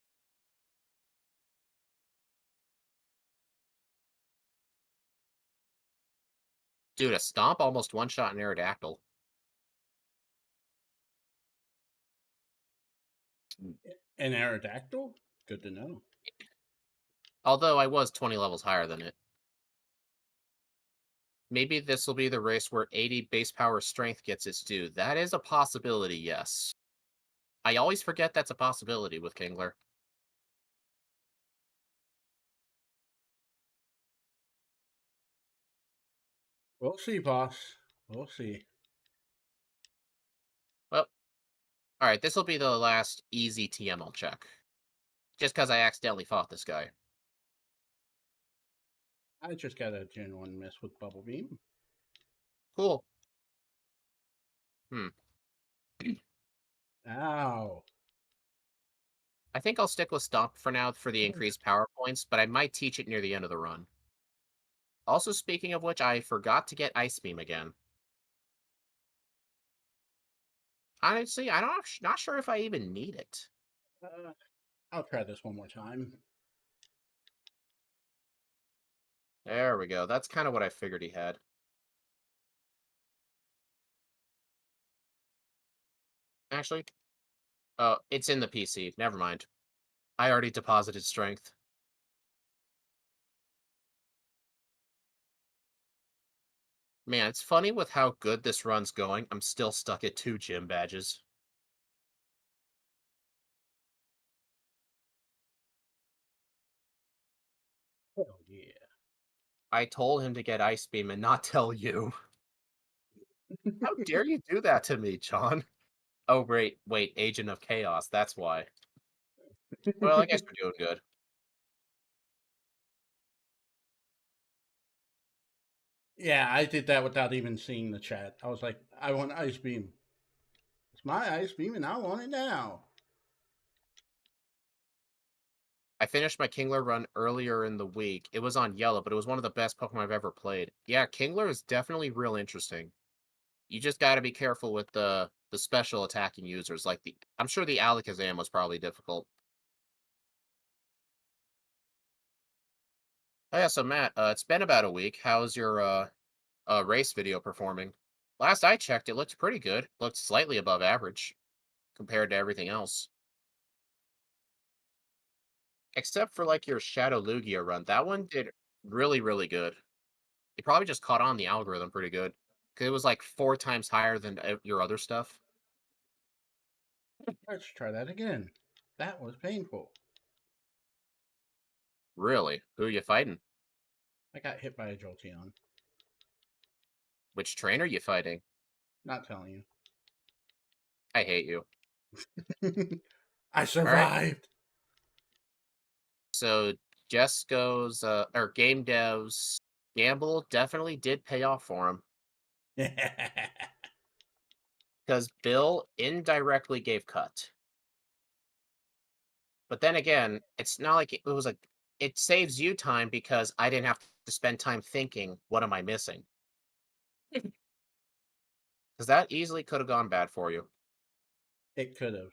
[SPEAKER 2] Dude, a stomp almost one shot an Aerodactyl.
[SPEAKER 1] An Aerodactyl? Good to know.
[SPEAKER 2] Although I was 20 levels higher than it. Maybe this will be the race where 80 base power strength gets its due. That is a possibility, yes. I always forget that's a possibility with Kingler.
[SPEAKER 1] We'll see, boss. We'll see.
[SPEAKER 2] Well, alright, this will be the last easy TM I'll check. Just because I accidentally fought this guy.
[SPEAKER 1] I just got a Gen 1 miss with Bubble Beam.
[SPEAKER 2] Cool. Hmm.
[SPEAKER 1] Ow.
[SPEAKER 2] I think I'll stick with Stomp for now for the increased power points, but I might teach it near the end of the run. Also, speaking of which, I forgot to get Ice Beam again. Honestly, I'm not sure if I even need it.
[SPEAKER 1] Uh, I'll try this one more time.
[SPEAKER 2] There we go. That's kind of what I figured he had. Actually, oh, it's in the PC. Never mind. I already deposited strength. Man, it's funny with how good this run's going. I'm still stuck at 2 gym badges.
[SPEAKER 1] Hell yeah.
[SPEAKER 2] I told him to get Ice Beam and not tell you. How dare you do that to me, John? Oh, wait, Agent of Chaos. That's why. Well, I guess we're doing good.
[SPEAKER 1] Yeah, I did that without even seeing the chat. I was like, I want Ice Beam. It's my Ice Beam and I want it now.
[SPEAKER 2] I finished my Kingler run earlier in the week. It was on yellow, but it was one of the best Pokemon I've ever played. Yeah, Kingler is definitely real interesting. You just got to be careful with the special attacking users. Like the, I'm sure the Alakazam was probably difficult. Oh yeah, so Matt, it's been about a week. How's your race video performing? Last I checked, it looked pretty good. Looked slightly above average compared to everything else, except for like your Shadow Lugia run. That one did really good. It probably just caught on the algorithm pretty good. 'Cause it was like 4 times higher than your other stuff.
[SPEAKER 1] Let's try that again. That was painful.
[SPEAKER 2] Really? Who are you fighting?
[SPEAKER 1] I got hit by a Jolteon.
[SPEAKER 2] Which trainer you fighting?
[SPEAKER 1] Not telling
[SPEAKER 2] I hate you.
[SPEAKER 1] you. I
[SPEAKER 2] All right.
[SPEAKER 1] survived.
[SPEAKER 2] So Jesco's or Game Dev's gamble definitely did pay off for him because Bill indirectly gave cut. But then again, it's not like it was like it saves you time because I didn't have to spend time thinking, what am I missing? Because that easily could have gone bad for you.
[SPEAKER 1] It could have.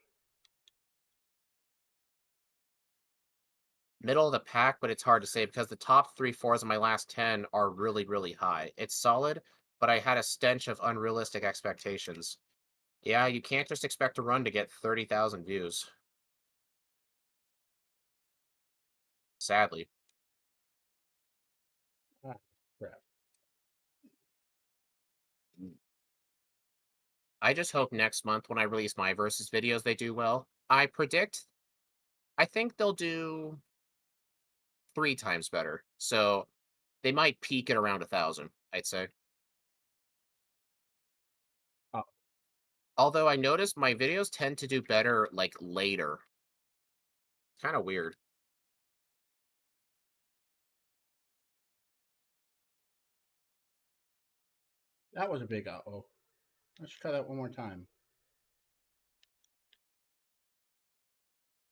[SPEAKER 2] Middle of the pack, but it's hard to say because the top 3 4s of my last 10 are really, really high. It's solid, but I had a stench of unrealistic expectations. Yeah, you can't just expect a run to get 30,000 views. Sadly.
[SPEAKER 1] Ah, crap.
[SPEAKER 2] I just hope next month when I release my versus videos they do well. I think they'll do 3 times better. So they might peak at around 1,000, I'd say.
[SPEAKER 1] Oh,
[SPEAKER 2] Although I noticed my videos tend to do better like later. Kind of weird.
[SPEAKER 1] that was a big uh-oh. Let's try that one more time.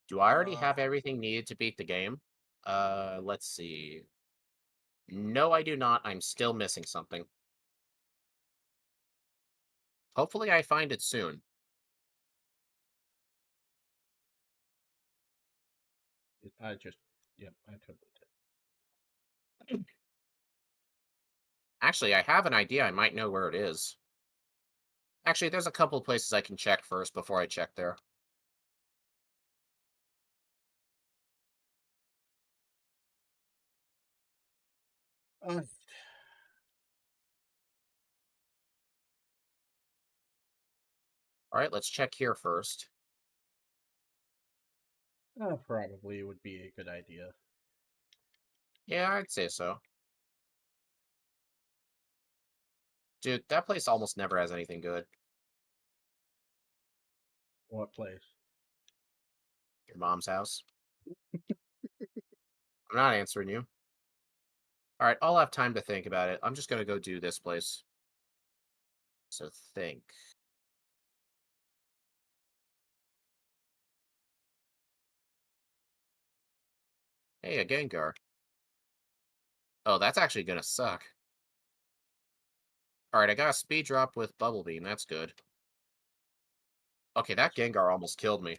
[SPEAKER 2] Do I already
[SPEAKER 1] Uh,
[SPEAKER 2] have everything needed to beat the game? Let's see. No, I do not. I'm still missing something. Hopefully I find it soon.
[SPEAKER 1] I just, yep, I totally did.
[SPEAKER 2] Actually, I have an idea. I might know where it is. Actually, there's a couple places I can check first before I check there.
[SPEAKER 1] Uh,
[SPEAKER 2] All right, let's check here first.
[SPEAKER 1] probably would be a good idea.
[SPEAKER 2] Yeah, I'd say so. Dude, that place almost never has anything good.
[SPEAKER 1] What place?
[SPEAKER 2] Your mom's house. I'm not answering you. All right, I'll have time to think about it. I'm just gonna go do this place. So think. Hey, a Gengar. Oh, that's actually gonna suck. All right, I got a speed drop with Bubble Beam. That's good. Okay, that Gengar almost killed me.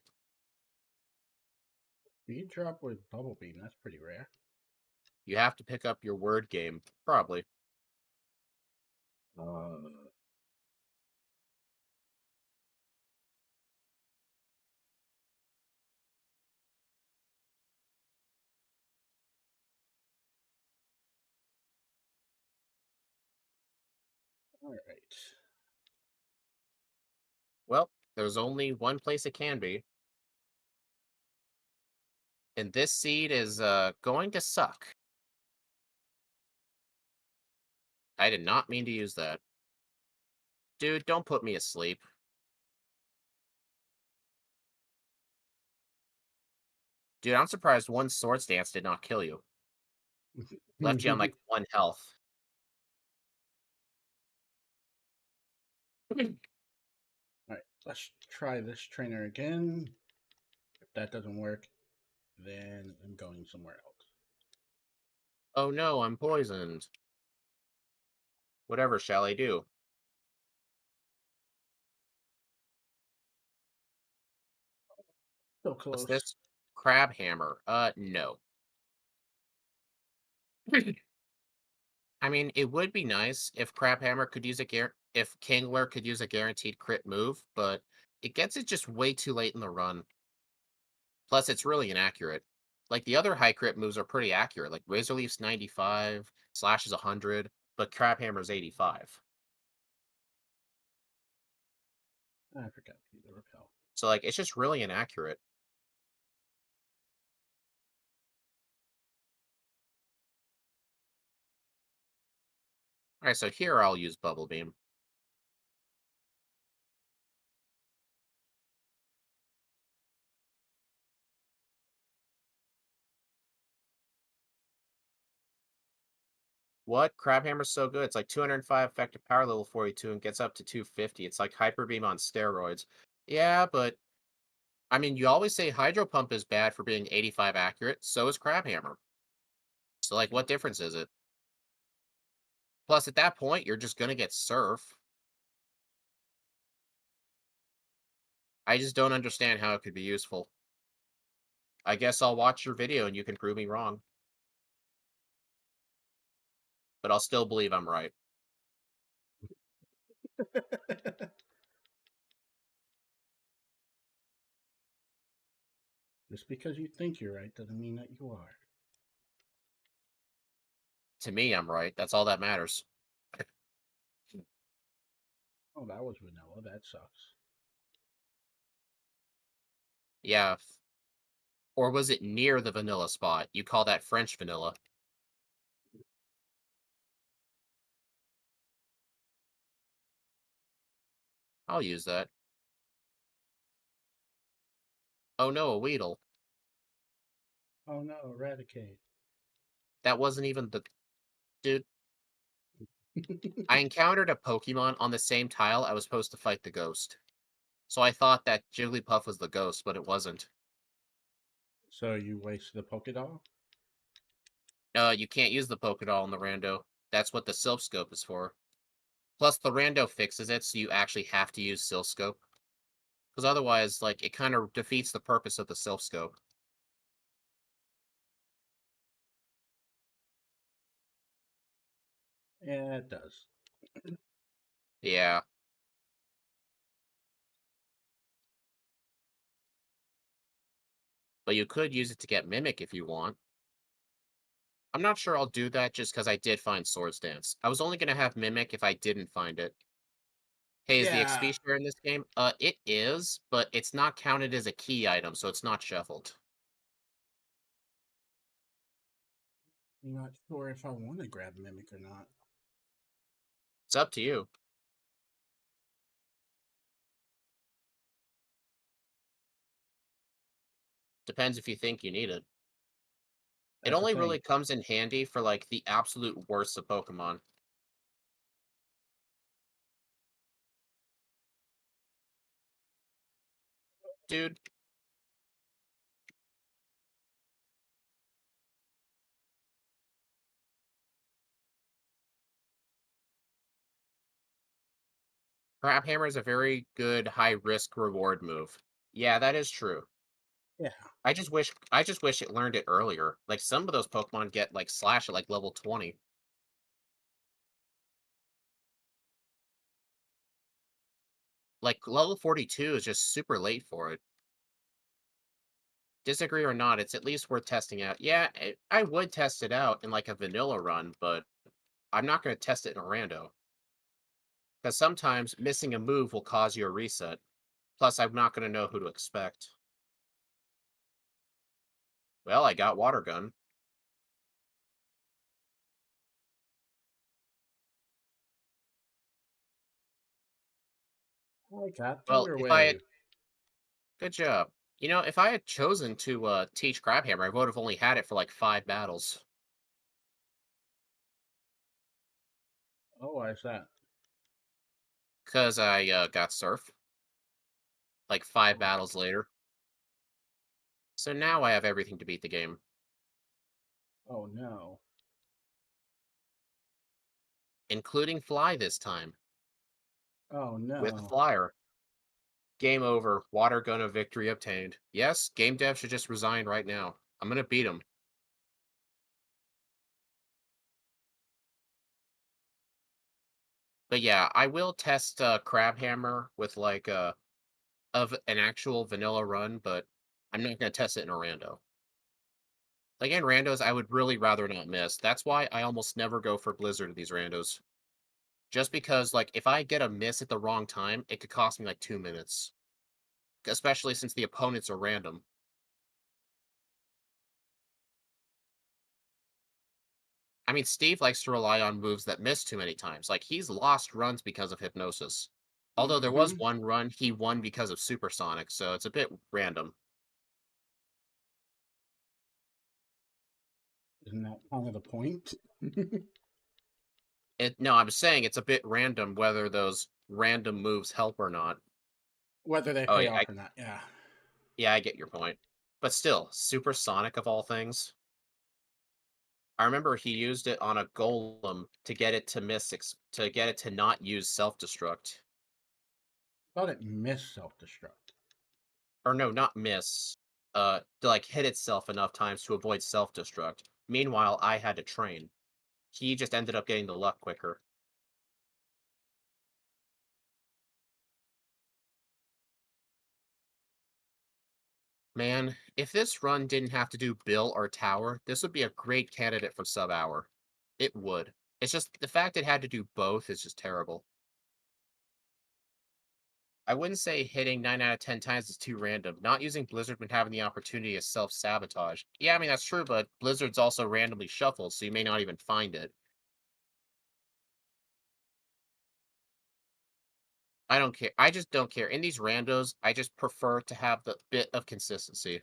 [SPEAKER 1] Speed drop with Bubble Beam. That's pretty rare.
[SPEAKER 2] You have to pick up your word game. Probably.
[SPEAKER 1] Uh, all right.
[SPEAKER 2] Well, there's only one place it can be. And this seed is going to suck. I did not mean to use that. Dude, don't put me asleep. Dude, I'm surprised one Swords Dance did not kill you. Left you on like 1 health.
[SPEAKER 1] All right, let's try this trainer again. If that doesn't work, then I'm going somewhere else.
[SPEAKER 2] Oh no, I'm poisoned. Whatever shall I do?
[SPEAKER 1] So
[SPEAKER 2] What's
[SPEAKER 1] close.
[SPEAKER 2] this? Crab Hammer. No. I mean, it would be nice if Crabhammer could use if Kingler could use a guaranteed crit move, but it gets it just way too late in the run. Plus, it's really inaccurate. Like the other high crit moves are pretty accurate. Like Razor Leaf's 95, Slash is 100, but Crabhammer's 85.
[SPEAKER 1] I forgot to do the repel.
[SPEAKER 2] So like it's just really inaccurate. Alright, so here I'll use Bubble Beam. What? Crabhammer's so good. It's like 205 effective power level 42 and gets up to 250. It's like Hyper Beam on steroids. Yeah, but I mean, you always say Hydro Pump is bad for being 85 accurate, so is Crabhammer. So, like, what difference is it? Plus, at that point, you're just gonna get Surf. I just don't understand how it could be useful. I guess I'll watch your video and you can prove me wrong, but I'll still believe I'm right.
[SPEAKER 1] Just because you think you're right doesn't mean that you are.
[SPEAKER 2] To me, I'm right. That's all that matters.
[SPEAKER 1] Oh, that was vanilla. That sucks.
[SPEAKER 2] Yeah. Or was it near the vanilla spot? You call that French vanilla. I'll use that. Oh no, a Weedle.
[SPEAKER 1] Oh no, eradicate.
[SPEAKER 2] That wasn't even the dude. I encountered a Pokemon on the same tile I was supposed to fight the ghost. So I thought that Jigglypuff was the ghost, but it wasn't.
[SPEAKER 1] So you wasted a Pokédoll?
[SPEAKER 2] You can't use the Pokédoll in the Rando. That's what the Silph Scope is for. Plus, the Rando fixes it, so you actually have to use Silph Scope. Because otherwise, like, it kind of defeats the purpose of the Silph Scope.
[SPEAKER 1] Yeah, it does.
[SPEAKER 2] Yeah, but you could use it to get Mimic if you want. I'm not sure I'll do that just because I did find Swords Dance. I was only going to have Mimic if I didn't find it. Hey, is the
[SPEAKER 1] Yeah,
[SPEAKER 2] XP share in this game? It is, but it's not counted as a key item, so it's not shuffled.
[SPEAKER 1] I'm not sure if I want to grab Mimic or not.
[SPEAKER 2] It's up to you. Depends if you think you need it. It
[SPEAKER 1] That's the
[SPEAKER 2] only
[SPEAKER 1] thing.
[SPEAKER 2] really comes in handy for, like, the absolute worst of Pokemon. Dude, Crab Hammer is a very good high risk reward move. Yeah, that is true.
[SPEAKER 1] Yeah.
[SPEAKER 2] I just wish it learned it earlier. Like some of those Pokemon get like Slash at like level 20. Like level 42 is just super late for it. Disagree or not, it's at least worth testing out. Yeah, I would test it out in like a vanilla run, but I'm not going to test it in a rando. Because sometimes missing a move will cause you a reset. Plus, I'm not going to know who to expect. Well, I got Water Gun.
[SPEAKER 1] I got
[SPEAKER 2] Well,
[SPEAKER 1] Thunder
[SPEAKER 2] if I had
[SPEAKER 1] Wave.
[SPEAKER 2] good job. You know, if I had chosen to teach Crabhammer, I would have only had it for like 5 battles.
[SPEAKER 1] Oh, why is that?
[SPEAKER 2] Because I got Surf like 5 battles
[SPEAKER 1] Oh,
[SPEAKER 2] later. So now I have everything to beat the game,
[SPEAKER 1] oh no.
[SPEAKER 2] including Fly this time
[SPEAKER 1] Oh
[SPEAKER 2] with a
[SPEAKER 1] no.
[SPEAKER 2] Flyer. Game over. Water gun of victory obtained. Yes, game dev should just resign right now. I'm gonna beat him. But yeah, I will test Crabhammer with like of an actual vanilla run, but I'm not gonna test it in a rando. Like in randos, I would really rather not miss. That's why I almost never go for Blizzard in these randos. Just because, like, if I get a miss at the wrong time, it could cost me like 2 minutes. Especially since the opponents are random. I I mean, Steve likes to rely on moves that miss too many times. Like, he's lost runs because of hypnosis. Although there was
[SPEAKER 1] Hmm.
[SPEAKER 2] one run he won because of supersonic, so it's a bit random.
[SPEAKER 1] Isn't that kind of the point?
[SPEAKER 2] No, I'm saying it's a bit random whether those random moves help or not.
[SPEAKER 1] Whether they
[SPEAKER 2] Oh
[SPEAKER 1] pay
[SPEAKER 2] yeah,
[SPEAKER 1] off or not. Yeah.
[SPEAKER 2] yeah, I get your point. But still, supersonic of all things. I remember he used it on a golem to get it to to get it to not use self-destruct.
[SPEAKER 1] Thought it missed self destruct.
[SPEAKER 2] Or no, not miss. To like hit itself enough times to avoid self-destruct. Meanwhile, I had to train. He just ended up getting the luck quicker. Man, if this run didn't have to do Bill or Tower, this would be a great candidate for sub hour. It would. It's just the fact it had to do both is just terrible. I wouldn't say hitting 9 out of 10 times is too random. Not using Blizzard when having the opportunity is self sabotage. Yeah, I mean, that's true, but Blizzard's also randomly shuffled, so you may not even find it. I don't care. I just don't care. In these randos, I just prefer to have the bit of consistency.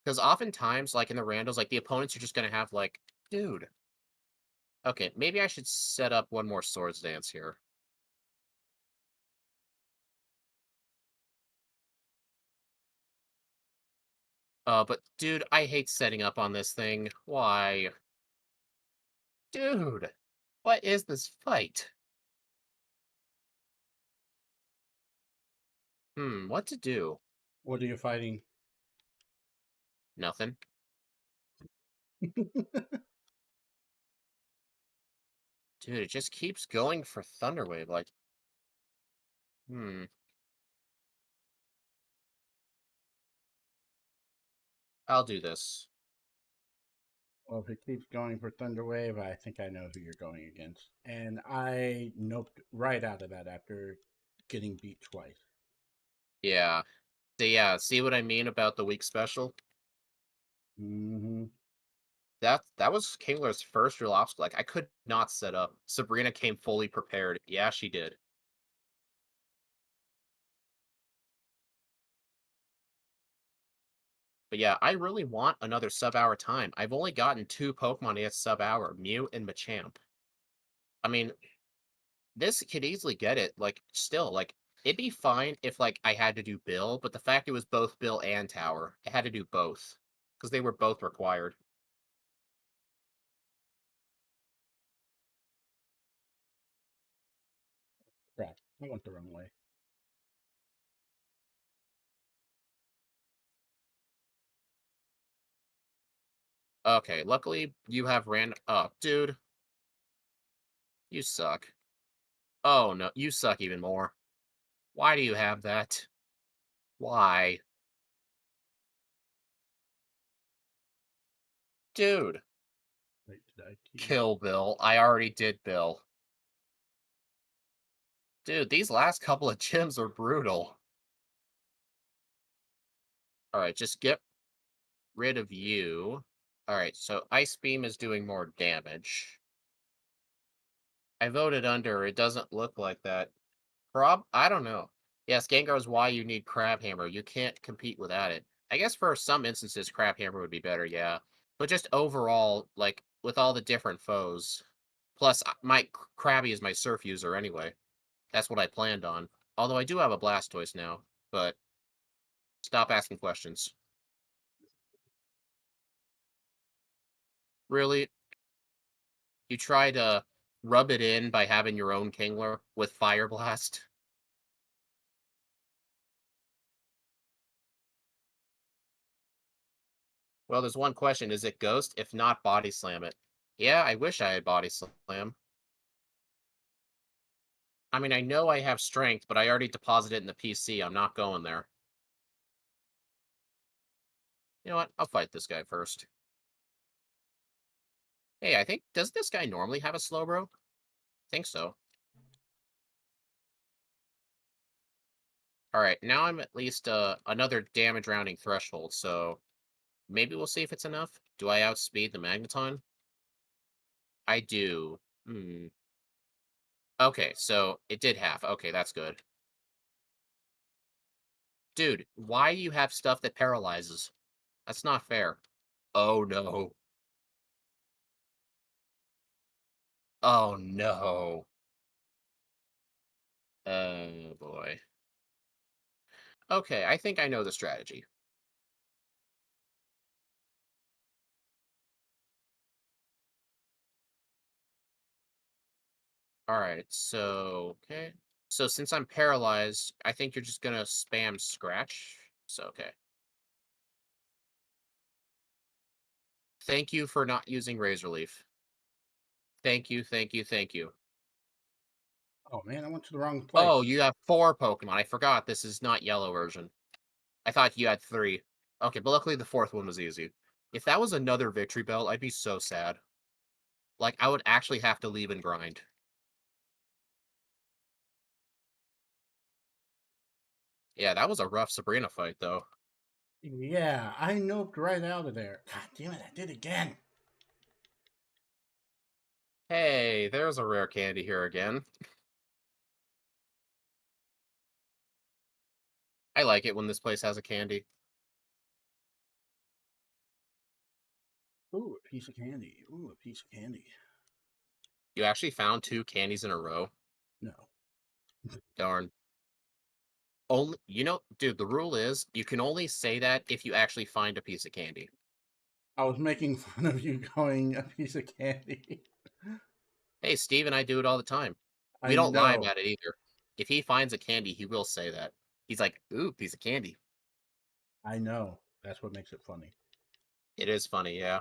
[SPEAKER 2] Because oftentimes, like in the randos, like the opponents are just going to have, like, dude. Okay, maybe I should set up one more Swords Dance here. But dude, I hate setting up on this thing. Why? Dude, what is this fight? What to do?
[SPEAKER 1] What are you fighting?
[SPEAKER 2] Nothing. Dude, it just keeps going for Thunderwave. Like, hmm. I'll do this.
[SPEAKER 1] Well, if it keeps going for Thunderwave, I think I know who you're going against. And I noped right out of that after getting beat twice.
[SPEAKER 2] Yeah. So yeah, see what I mean about the week special?
[SPEAKER 1] Hmm.
[SPEAKER 2] That was Kingler's first real obstacle. Like, I could not set up. Sabrina came fully prepared. Yeah, she did. But yeah, I really want another sub-hour time. I've only gotten 2 Pokemon at sub-hour, Mew and Machamp. I mean, this could easily get it. Like, still, like, it'd be fine if, like, I had to do Bill, but the fact it was both Bill and Tower, I had to do both. Because they were both required.
[SPEAKER 1] Crap. I went the wrong way.
[SPEAKER 2] Okay, luckily, you have Oh, dude, you suck. Oh, no, you suck even more. Why do you have that? Why? Dude,
[SPEAKER 1] Wait, did I key?
[SPEAKER 2] kill Bill. I already did Bill. Dude, these last couple of gyms are brutal. Alright, just get rid of you. Alright, so Ice Beam is doing more damage. I voted under. It doesn't look like that. I don't know. Yes, Gengar's why you need Crab Hammer. You can't compete without it. I guess for some instances, Crab Hammer would be better, yeah. But just overall, like, with all the different foes. Plus, my Krabby is my Surf user anyway. That's what I planned on. Although I do have a Blastoise now. But stop asking questions. Really? You try to rub it in by having your own Kingler with Fire Blast? Well, there's one question. Is it Ghost? If not, Body Slam it. Yeah, I wish I had Body Slam. I mean, I know I have Strength, but I already deposited it in the PC. I'm not going there. You know what? I'll fight this guy first. Hey, I think, does this guy normally have a Slowbro? I think so. Alright, now I'm at least another damage rounding threshold, so maybe we'll see if it's enough. Do I outspeed the Magneton? I do. Okay, so it did half. Okay, that's good. Dude, why you have stuff that paralyzes? That's not fair. Oh no. Oh no. Oh boy. Okay, I think I know the strategy. All right, so okay. So since I'm paralyzed, I think you're just gonna spam scratch. So okay. Thank you for not using Razor Leaf. Thank you, thank you, thank you.
[SPEAKER 1] Oh man, I went to the wrong
[SPEAKER 2] Oh,
[SPEAKER 1] place.
[SPEAKER 2] you have 4 Pokemon. I forgot this is not yellow version. I thought you had 3. Okay, but luckily the 4th one was easy. If that was another Victory Bell, I'd be so sad. Like, I would actually have to leave and grind. Yeah, that was a rough Sabrina fight, though.
[SPEAKER 1] Yeah, I noped right out of there. God damn it, I did again.
[SPEAKER 2] Hey, there's a rare candy here again. I like it when this place has a candy.
[SPEAKER 1] Ooh, a piece of candy. Ooh, a piece of candy.
[SPEAKER 2] You actually found 2 candies in a row?
[SPEAKER 1] No.
[SPEAKER 2] Darn. Only dude, the rule is you can only say that if you actually find a piece of candy.
[SPEAKER 1] I was making fun of you going a piece of candy.
[SPEAKER 2] Hey, Steve and I do it all the time. We
[SPEAKER 1] I
[SPEAKER 2] don't lie
[SPEAKER 1] know.
[SPEAKER 2] about it either. If he finds a candy, he will say that. He's like, "Ooh, piece of candy."
[SPEAKER 1] I know. That's what makes it funny.
[SPEAKER 2] It is funny, yeah.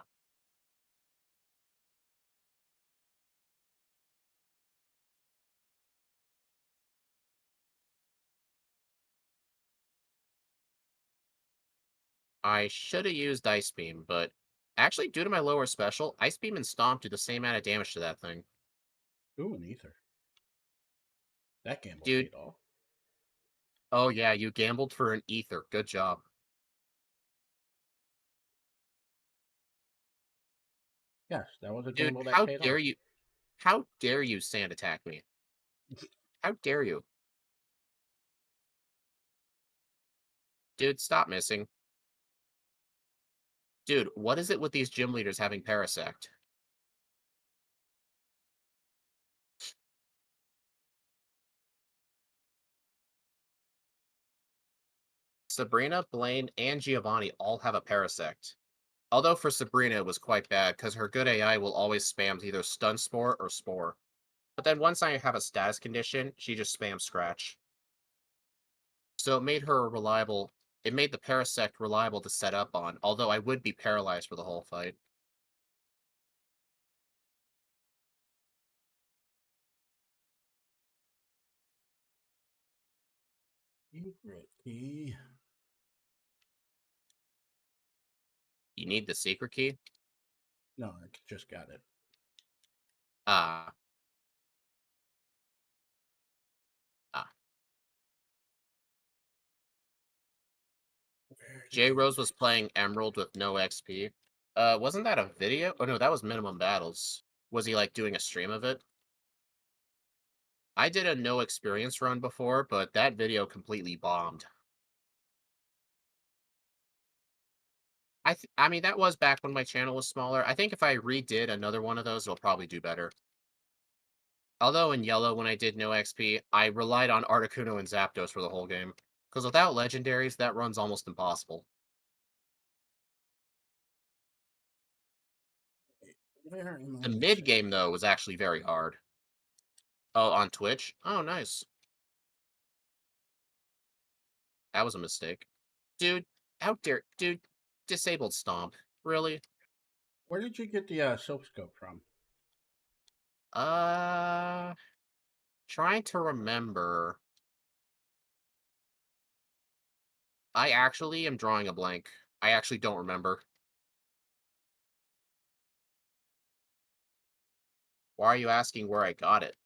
[SPEAKER 2] I should have used Ice Beam, but actually, due to my lower special, Ice Beam and Stomp do the same amount of damage to that thing.
[SPEAKER 1] Ooh, an ether. That gamble
[SPEAKER 2] Dude,
[SPEAKER 1] paid off.
[SPEAKER 2] oh yeah, you gambled for an ether. Good job.
[SPEAKER 1] Yes, that was a
[SPEAKER 2] Dude,
[SPEAKER 1] gamble that paid off.
[SPEAKER 2] how dare you sand attack me? How dare you? Dude, stop missing. Dude, what is it with these gym leaders having Parasect? Sabrina, Blaine, and Giovanni all have a Parasect. Although for Sabrina it was quite bad, because her good AI will always spam either Stun Spore or Spore. But then once I have a status condition, she just spams Scratch. So it made the Parasect reliable to set up on, although I would be paralyzed for the whole fight.
[SPEAKER 1] Secret key.
[SPEAKER 2] You need the secret key?
[SPEAKER 1] No, I just got it.
[SPEAKER 2] Ah, ah.
[SPEAKER 1] Where did
[SPEAKER 2] J
[SPEAKER 1] you
[SPEAKER 2] Rose was playing Emerald with no XP. Wasn't that a video? Oh no, that was Minimum Battles. Was he like doing a stream of it? I did a no experience run before, but that video completely bombed. I mean, that was back when my channel was smaller. I think if I redid another one of those, it'll probably do better. Although in Yellow, when I did no XP, I relied on Articuno and Zapdos for the whole game. Because without legendaries, that run's almost impossible.
[SPEAKER 1] Where am
[SPEAKER 2] The
[SPEAKER 1] I
[SPEAKER 2] mid
[SPEAKER 1] missing?
[SPEAKER 2] game, though, was actually very hard. Oh, on Twitch? Oh, nice. That was a mistake. Dude, how dare... Dude, disabled Stomp. Really?
[SPEAKER 1] Where did you get the soap scope from?
[SPEAKER 2] Uh... Trying to remember... I actually am drawing a blank. I actually don't remember. Why are you asking where I got it?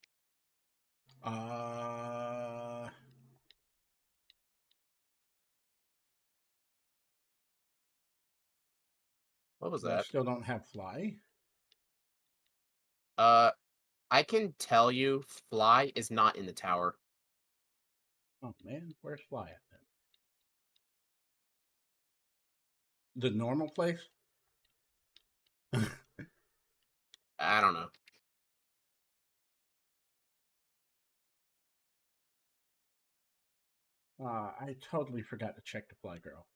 [SPEAKER 1] Uh,
[SPEAKER 2] What was
[SPEAKER 1] you
[SPEAKER 2] that?
[SPEAKER 1] still don't have fly?
[SPEAKER 2] Uh, I can tell you, Fly is not in the tower.
[SPEAKER 1] Oh man, where's Fly at then? The normal place?
[SPEAKER 2] I don't know.
[SPEAKER 1] I totally forgot to check the Fly Girl.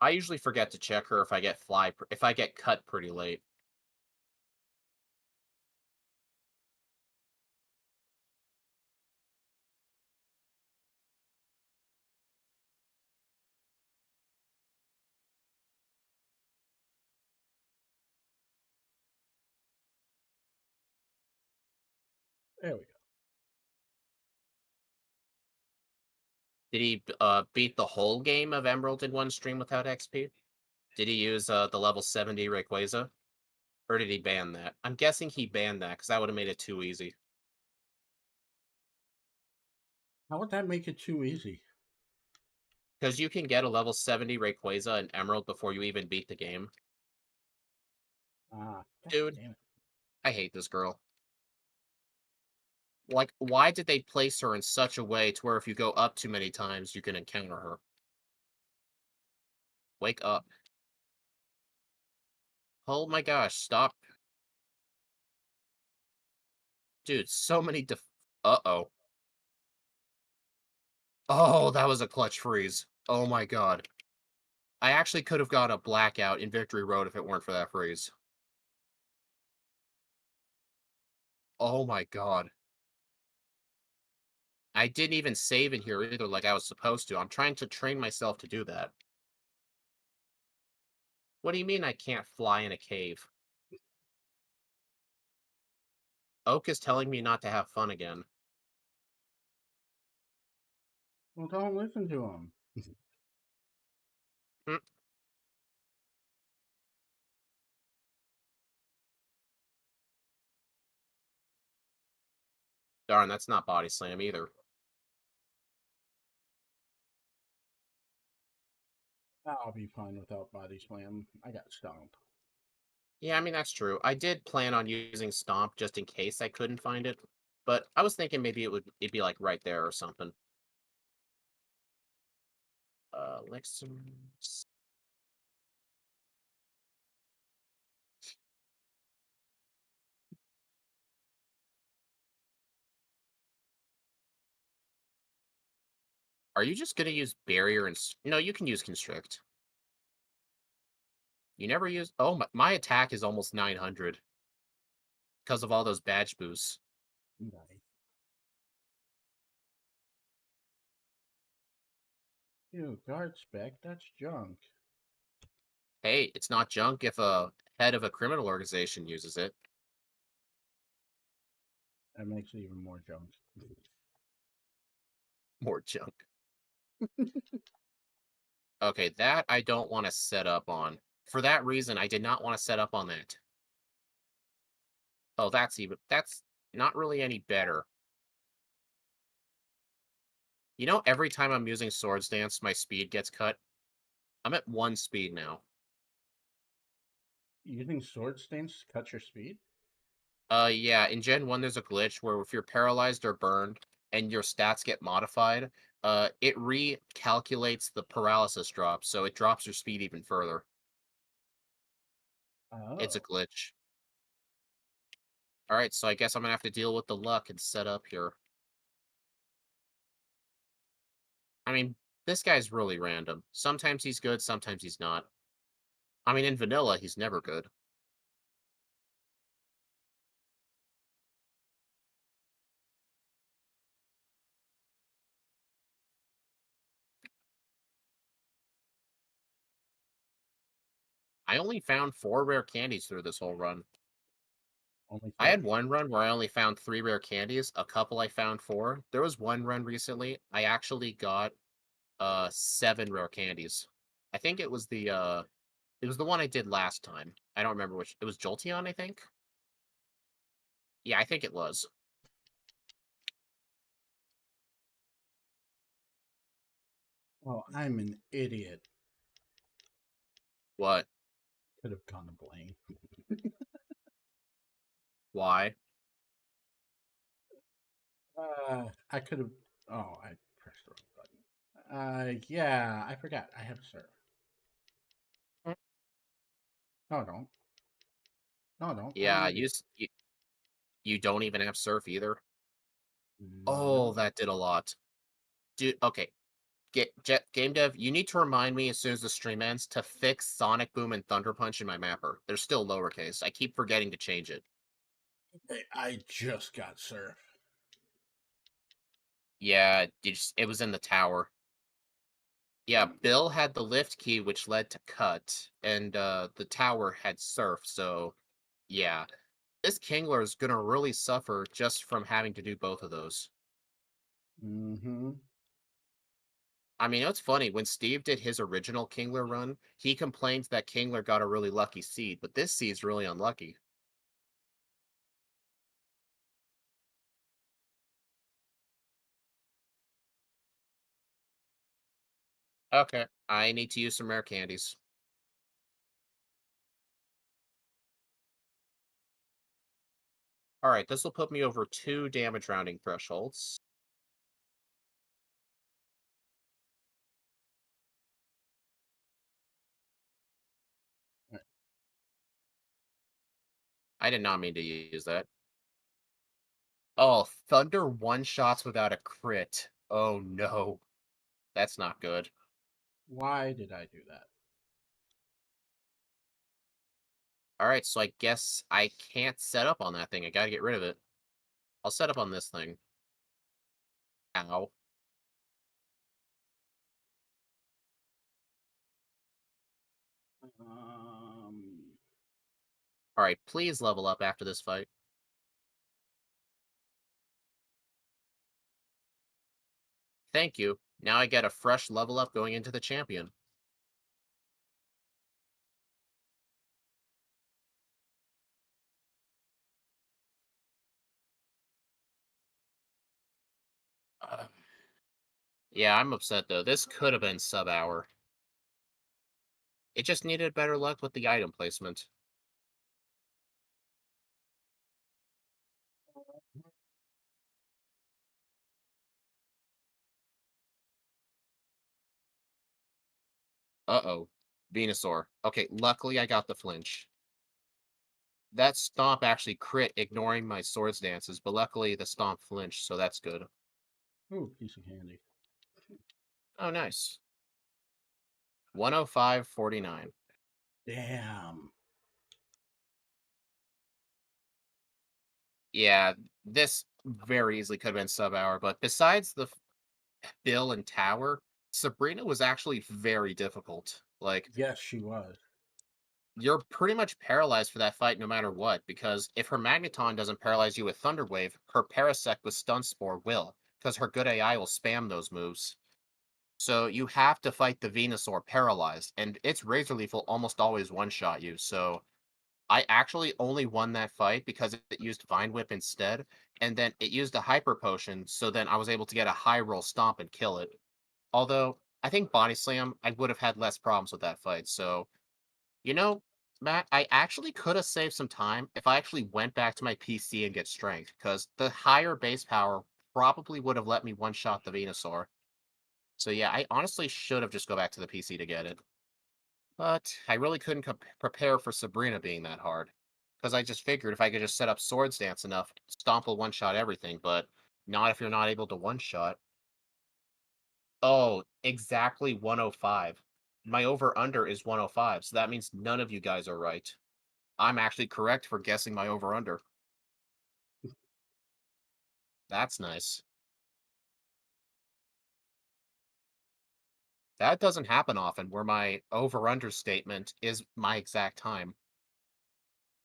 [SPEAKER 2] I usually forget to check her if I get cut pretty late.
[SPEAKER 1] There we go.
[SPEAKER 2] Did he beat the whole game of Emerald in one stream without XP? Did he use the level 70 Rayquaza? Or did he ban that? I'm guessing he banned that because that would have made it too easy.
[SPEAKER 1] How would that make it too easy?
[SPEAKER 2] Because you can get a level 70 Rayquaza and Emerald before you even beat the game.
[SPEAKER 1] God
[SPEAKER 2] Dude,
[SPEAKER 1] damn it.
[SPEAKER 2] I hate this girl. Like, why did they place her in such a way to where if you go up too many times, you can encounter her? Wake up. Oh my gosh, stop. Dude, so many Uh-oh. Oh, that was a clutch freeze. Oh my god. I actually could have got a blackout in Victory Road if it weren't for that freeze. Oh my god. I didn't even save in here either like I was supposed to. I'm trying to train myself to do that. What do you mean I can't fly in a cave? Oak is telling me not to have fun again.
[SPEAKER 1] Well, don't listen to him.
[SPEAKER 2] Hmm, darn, that's not body slam either.
[SPEAKER 1] I'll be fine without Body Slam. I got Stomp.
[SPEAKER 2] Yeah, I mean, that's true. I did plan on using Stomp just in case I couldn't find it, but I was thinking maybe it'd be like right there or something. Lexum. Are you just gonna use barrier and no, you can use constrict. You never use oh my attack is almost 900 because of all those badge boosts.
[SPEAKER 1] Nice. Ew, guard spec? That's junk.
[SPEAKER 2] Hey, it's not junk if a head of a criminal organization uses it.
[SPEAKER 1] That makes it even more junk.
[SPEAKER 2] More junk. Okay, that I don't want to set up on. For that reason, I did not want to set up on that. Oh, that's not really any better. You know, every time I'm using Swords Dance, my speed gets cut. I'm at 1 speed now.
[SPEAKER 1] Using Sword Stance to cut your speed?
[SPEAKER 2] Yeah, in Gen 1, there's a glitch where if you're paralyzed or burned and your stats get modified, it recalculates the paralysis drop, so it drops your speed even further. It's a
[SPEAKER 1] Oh.
[SPEAKER 2] glitch. Alright, so I guess I'm gonna have to deal with the luck and set up here. I mean, this guy's really random. Sometimes he's good, sometimes he's not. I mean, in vanilla, he's never good. I only found 4 rare candies through this whole run.
[SPEAKER 1] Only
[SPEAKER 2] I
[SPEAKER 1] four?
[SPEAKER 2] had one run where I only found 3 rare candies, a couple I found 4. There was one run recently, I actually got 7 rare candies. I think it was the one I did last time. I don't remember which. It was Jolteon, I think. Yeah, I think it was.
[SPEAKER 1] Oh, I'm an idiot.
[SPEAKER 2] What?
[SPEAKER 1] Could have gone to Blaine.
[SPEAKER 2] Why?
[SPEAKER 1] I could have. Oh, I pressed the wrong button. Yeah, I forgot. I have surf. No, I don't. No, I don't. What did
[SPEAKER 2] Yeah,
[SPEAKER 1] I do?
[SPEAKER 2] you don't even have surf either. Oh,
[SPEAKER 1] Nope.
[SPEAKER 2] that did a lot. Dude, okay. Game dev, you need to remind me as soon as the stream ends to fix Sonic Boom and Thunder Punch in my mapper. They're still lowercase. I keep forgetting to change it.
[SPEAKER 1] I just got surf.
[SPEAKER 2] Yeah, it was in the tower. Yeah, Bill had the lift key, which led to cut, and the tower had surf. So, yeah, this Kingler is gonna really suffer just from having to do both of those.
[SPEAKER 1] Mm-hmm.
[SPEAKER 2] I mean, it's funny when Steve did his original Kingler run, he complained that Kingler got a really lucky seed, but this seed's really unlucky. Okay, I need to use some rare candies. All right, this will put me over 2 damage rounding thresholds. I did not mean to use that. Oh, Thunder one-shots without a crit. Oh no, that's not good.
[SPEAKER 1] Why did I do that?
[SPEAKER 2] All right, so I guess I can't set up on that thing. I gotta get rid of it. I'll set up on this thing. Ow.
[SPEAKER 1] Um.
[SPEAKER 2] All right, please level up after this fight. Thank you. Now I get a fresh level up going into the champion. Uh, yeah, I'm upset though. This could have been sub hour. It just needed better luck with the item placement. Uh-oh. Venusaur. Okay, luckily I got the flinch. That stomp actually crit, ignoring my swords dances, but luckily the stomp flinched, so that's good.
[SPEAKER 1] Ooh, piece of candy.
[SPEAKER 2] Oh, nice. 105.49.
[SPEAKER 1] Damn.
[SPEAKER 2] Yeah, this very easily could have been sub hour, but besides the Bill and Tower, Sabrina was actually very difficult. Like,
[SPEAKER 1] Yes, she was.
[SPEAKER 2] you're pretty much paralyzed for that fight no matter what, because if her Magneton doesn't paralyze you with Thunder Wave, her Parasect with Stun Spore will, because her good AI will spam those moves. So you have to fight the Venusaur paralyzed, and its Razor Leaf will almost always one-shot you. So I actually only won that fight because it used Vine Whip instead, and then it used a Hyper Potion, so then I was able to get a high roll stomp and kill it. Although I think Body Slam, I would have had less problems with that fight. So, you know, Matt, I actually could have saved some time if I actually went back to my PC and get strength, because the higher base power probably would have let me one-shot the Venusaur. So yeah, I honestly should have just go back to the PC to get it. But I really couldn't prepare for Sabrina being that hard. Because I just figured if I could just set up Swords Dance enough, Stomp will one-shot everything, but not if you're not able to one-shot. Oh, exactly 105. My over-under is 105, so that means none of you guys are right. I'm actually correct for guessing my over-under. That's nice. That doesn't happen often where my over-under statement is my exact time.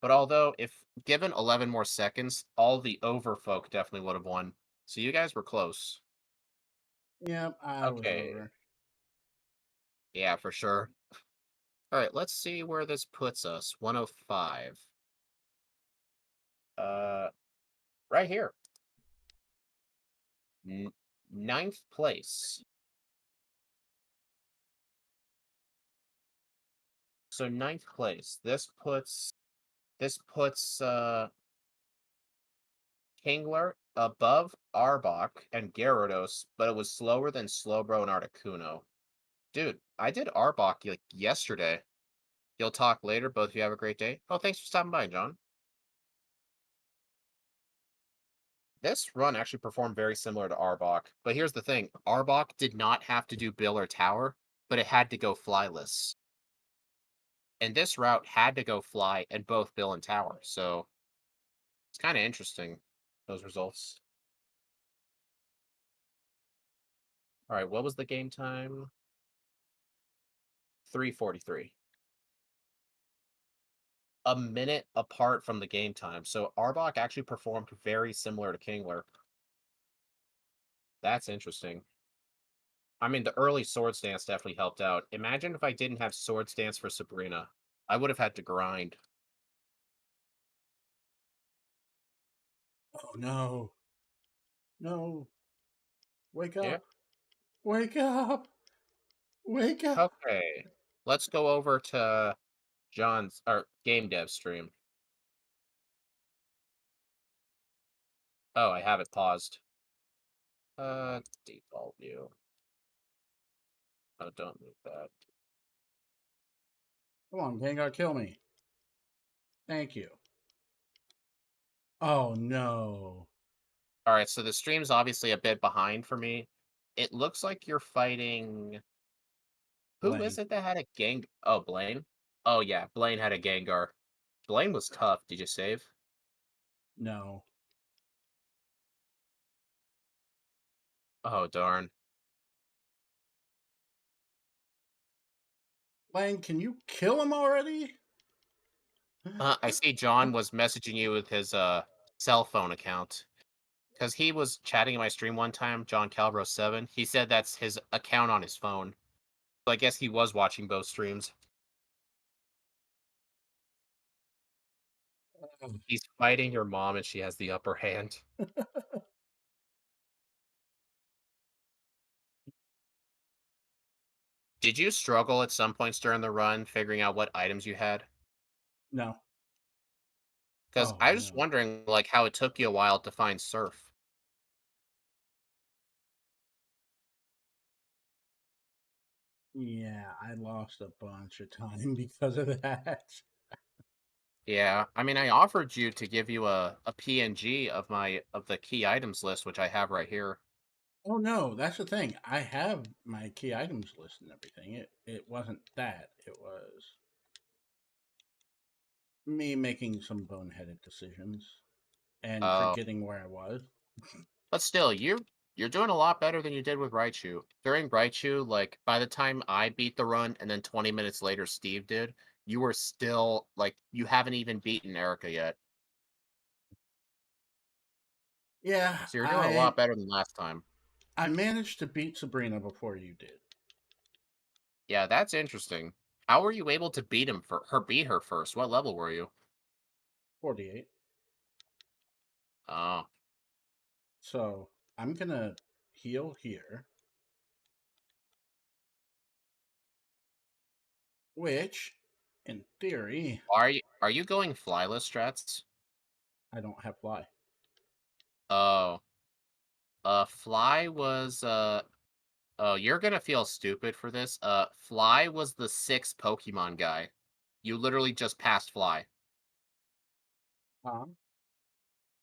[SPEAKER 2] But although, if given 11 more seconds, all the over folk definitely would have won. So you guys were close.
[SPEAKER 1] Yep, I was
[SPEAKER 2] Okay.
[SPEAKER 1] over.
[SPEAKER 2] Yeah, for sure. All right, let's see where this puts us. 105. Uh, right here. N- Ninth place. So ninth place. This puts Kingler above Arbok and Gyarados, but it was slower than Slowbro and Articuno. Dude, I did Arbok like yesterday. You'll talk later. Both of you have a great day. Oh, thanks for stopping by, John. This run actually performed very similar to Arbok, but here's the thing: Arbok did not have to do Bill or Tower, but it had to go flyless. And this route had to go fly and both Bill and Tower. So it's kind of interesting, those results. All right, what was the game time? 3:43. A minute apart from the game time. So Arbok actually performed very similar to Kingler. That's interesting. I mean, the early Swords Dance definitely helped out. Imagine if I didn't have Swords Dance for Sabrina. I would have had to grind.
[SPEAKER 1] Oh no. No. Wake
[SPEAKER 2] Yeah.
[SPEAKER 1] up. Wake up. Wake up.
[SPEAKER 2] Okay. Let's go over to John's or game dev stream. Oh, I have it paused. Default view. Oh, don't move that.
[SPEAKER 1] Come on, Gengar, kill me. Thank you. Oh no.
[SPEAKER 2] All right, so the stream's obviously a bit behind for me. It looks like you're fighting. Who is
[SPEAKER 1] Blaine.
[SPEAKER 2] it that had a gang? Oh, Blaine. Oh yeah, Blaine had a Gengar. Blaine was tough. Did you save?
[SPEAKER 1] No.
[SPEAKER 2] Oh darn.
[SPEAKER 1] Blaine, can you kill him already?
[SPEAKER 2] I see John was messaging you with his cell phone account because he was chatting in my stream one time. John Calbro 7. He said that's his account on his phone. So I guess he was watching both streams. He's fighting your mom, and she has the upper hand. Did you struggle at some points during the run figuring out what items you had?
[SPEAKER 1] No.
[SPEAKER 2] Because
[SPEAKER 1] Oh
[SPEAKER 2] I was just
[SPEAKER 1] no.
[SPEAKER 2] wondering, like, how it took you a while to find Surf.
[SPEAKER 1] Yeah, I lost a bunch of time because of that.
[SPEAKER 2] Yeah, I mean, I offered you to give you a PNG of the key items list, which I have right here.
[SPEAKER 1] Oh no, that's the thing. I have my key items list and everything. It wasn't that. It was me making some boneheaded decisions and
[SPEAKER 2] Uh,
[SPEAKER 1] forgetting where I was.
[SPEAKER 2] but still, you're doing a lot better than you did with Raichu. During Raichu, like by the time I beat the run, and then 20 minutes later Steve did, you were still like you haven't even beaten Erica yet.
[SPEAKER 1] Yeah,
[SPEAKER 2] So you're doing a
[SPEAKER 1] I
[SPEAKER 2] lot better than last time.
[SPEAKER 1] I managed to beat Sabrina before you did.
[SPEAKER 2] Yeah, that's interesting. How were you able to beat her first? What level were you?
[SPEAKER 1] 48.
[SPEAKER 2] Oh,
[SPEAKER 1] So I'm gonna heal here, which, in theory,
[SPEAKER 2] are you going flyless strats?
[SPEAKER 1] I don't have fly.
[SPEAKER 2] Oh, Fly was oh, you're gonna feel stupid for this. Fly was the sixth Pokemon guy. You literally just passed Fly.
[SPEAKER 1] Huh?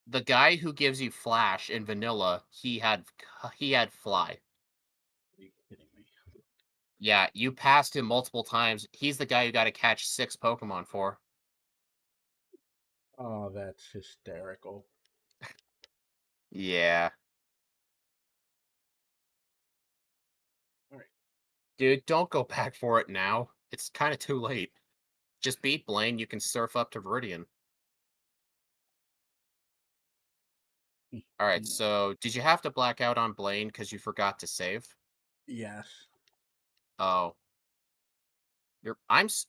[SPEAKER 2] The guy who gives you Flash in Vanilla, he had Fly.
[SPEAKER 1] Are you kidding me?
[SPEAKER 2] Yeah, you passed him multiple times. He's the guy you got to catch six Pokemon for.
[SPEAKER 1] Oh, that's hysterical.
[SPEAKER 2] Yeah,
[SPEAKER 1] All right.
[SPEAKER 2] dude, don't go back for it now. It's kind of too late. Just beat Blaine. You can surf up to Viridian. All right. So, did you have to black out on Blaine because you forgot to save?
[SPEAKER 1] Yes.
[SPEAKER 2] Oh,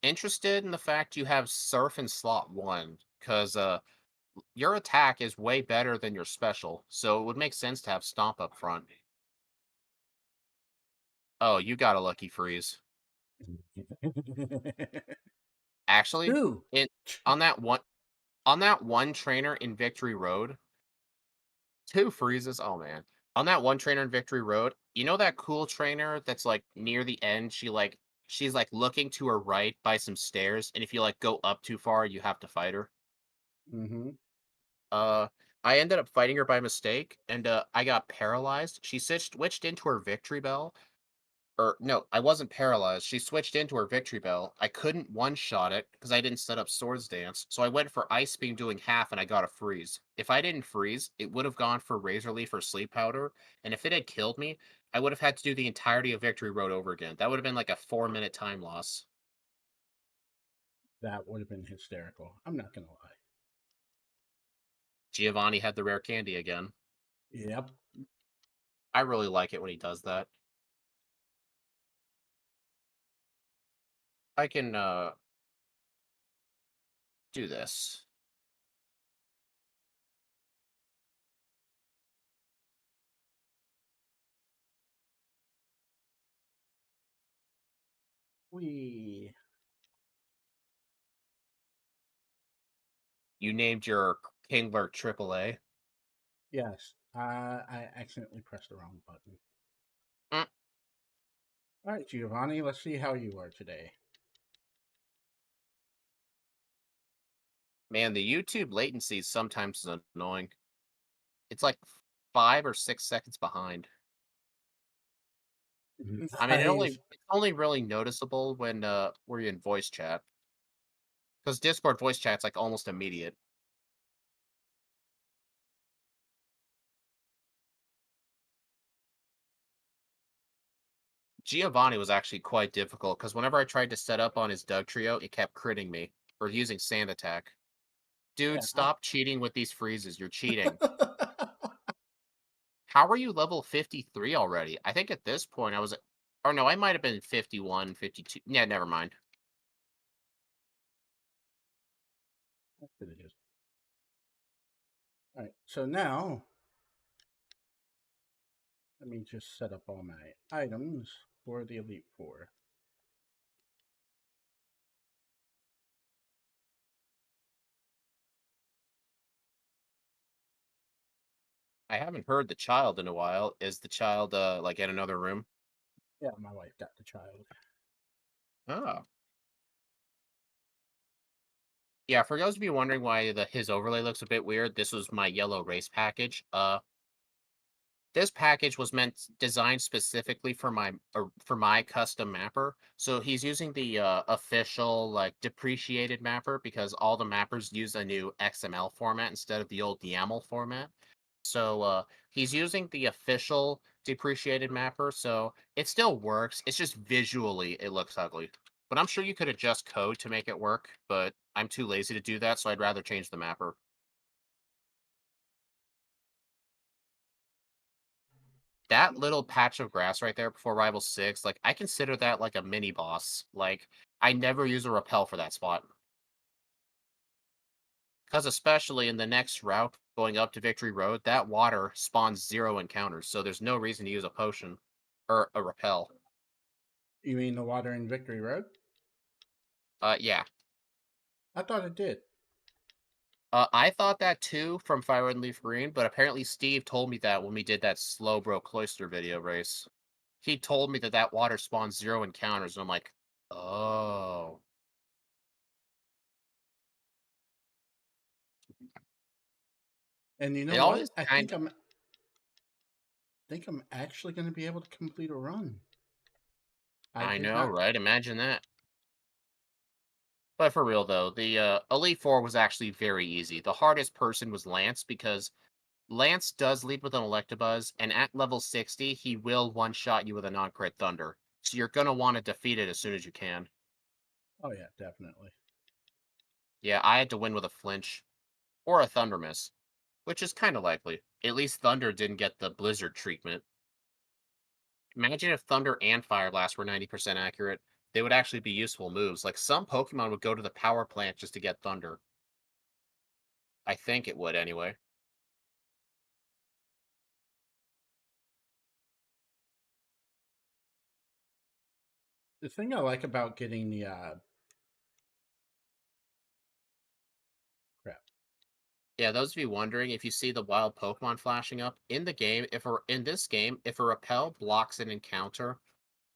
[SPEAKER 2] interested in the fact you have Surf in slot 1 because your attack is way better than your special, so it would make sense to have Stomp up front. Oh, you got a lucky freeze. Actually,
[SPEAKER 1] Two.
[SPEAKER 2] in on that one trainer in Victory Road, 2 freezes? Oh, man. On that one trainer in Victory Road, you know that cool trainer that's, like, near the end? She's, like, looking to her right by some stairs, and if you, like, go up too far, you have to fight her?
[SPEAKER 1] Mm-hmm.
[SPEAKER 2] Uh, I ended up fighting her by mistake, and, I got paralyzed. She switched into her Victory Bell, or no, I wasn't paralyzed. She switched into her Victory Bell. I couldn't one-shot it because I didn't set up Swords Dance, so I went for Ice Beam doing half and I got a freeze. If I didn't freeze, it would have gone for Razor Leaf or Sleep Powder, and if it had killed me, I would have had to do the entirety of Victory Road over again. That would have been like a 4-minute time loss.
[SPEAKER 1] That would have been hysterical. I'm not gonna lie.
[SPEAKER 2] Giovanni had the rare candy again.
[SPEAKER 1] Yep.
[SPEAKER 2] I really like it when he does that. I can do this.
[SPEAKER 1] We
[SPEAKER 2] You named your Kingler AAA.
[SPEAKER 1] Yes. I accidentally pressed the wrong button.
[SPEAKER 2] Mm,
[SPEAKER 1] All right, Giovanni. Let's see how you are today.
[SPEAKER 2] man, the YouTube latency sometimes is annoying. It's like 5 or 6 seconds behind. I mean,
[SPEAKER 1] Nice.
[SPEAKER 2] it's only really noticeable when, we're in voice chat, because Discord voice chat's, like, almost immediate. Giovanni was actually quite difficult because whenever I tried to set up on his Doug Trio, it kept critting me, or using Sand Attack. Dude,
[SPEAKER 1] Yeah.
[SPEAKER 2] stop cheating with these freezes, you're cheating. How are you level 53 already? I think at this point I was or no, I might have been 51, 52. Yeah, never mind.
[SPEAKER 1] That's what it is. All right. So now let me just set up all my items for the Elite Four.
[SPEAKER 2] I haven't heard the child in a while. Is the child, like, in another room?
[SPEAKER 1] Yeah, my wife got the child.
[SPEAKER 2] Oh. Yeah, for those of you wondering why his overlay looks a bit weird, this was my yellow race package. This package was designed specifically for my custom mapper. So he's using the official like depreciated mapper because all the mappers use a new XML format instead of the old YAML format. So he's using the official depreciated mapper, so it still works. It's just visually it looks ugly. But I'm sure you could adjust code to make it work, but I'm too lazy to do that, so I'd rather change the mapper. That little patch of grass right there before Rival 6, like, I consider that like a mini boss. Like, I never use a repel for that spot. Because especially in the next route going up to Victory Road, that water spawns 0 encounters, so there's no reason to use a potion or a repel.
[SPEAKER 1] You mean the water in Victory Road?
[SPEAKER 2] Yeah.
[SPEAKER 1] I thought it did.
[SPEAKER 2] I thought that too from Fire Red and Leaf Green, but apparently Steve told me that when we did that Slowbro Cloister video race. He told me that that water spawns 0 encounters, and I'm like, oh.
[SPEAKER 1] And you know
[SPEAKER 2] It
[SPEAKER 1] what?
[SPEAKER 2] always kind
[SPEAKER 1] think I'm actually going to be able to complete a run. I
[SPEAKER 2] I
[SPEAKER 1] did
[SPEAKER 2] know,
[SPEAKER 1] not.
[SPEAKER 2] right? Imagine that. But for real though, the Elite Four was actually very easy. The hardest person was Lance because Lance does lead with an Electabuzz, and at level 60, he will one-shot you with a non-crit Thunder. So you're gonna want to defeat it as soon as you can.
[SPEAKER 1] Oh yeah, definitely.
[SPEAKER 2] Yeah, I had to win with a flinch or a Thunder Miss, which is kind of likely. At least Thunder didn't get the Blizzard treatment. Imagine if Thunder and Fire Blast were 90% accurate. They would actually be useful moves. Like some Pokemon would go to the power plant just to get Thunder. I think it would anyway.
[SPEAKER 1] The thing I like about getting the crap.
[SPEAKER 2] Yeah, those of you wondering, if you see the wild Pokemon flashing up in the game, in this game, if a repel blocks an encounter,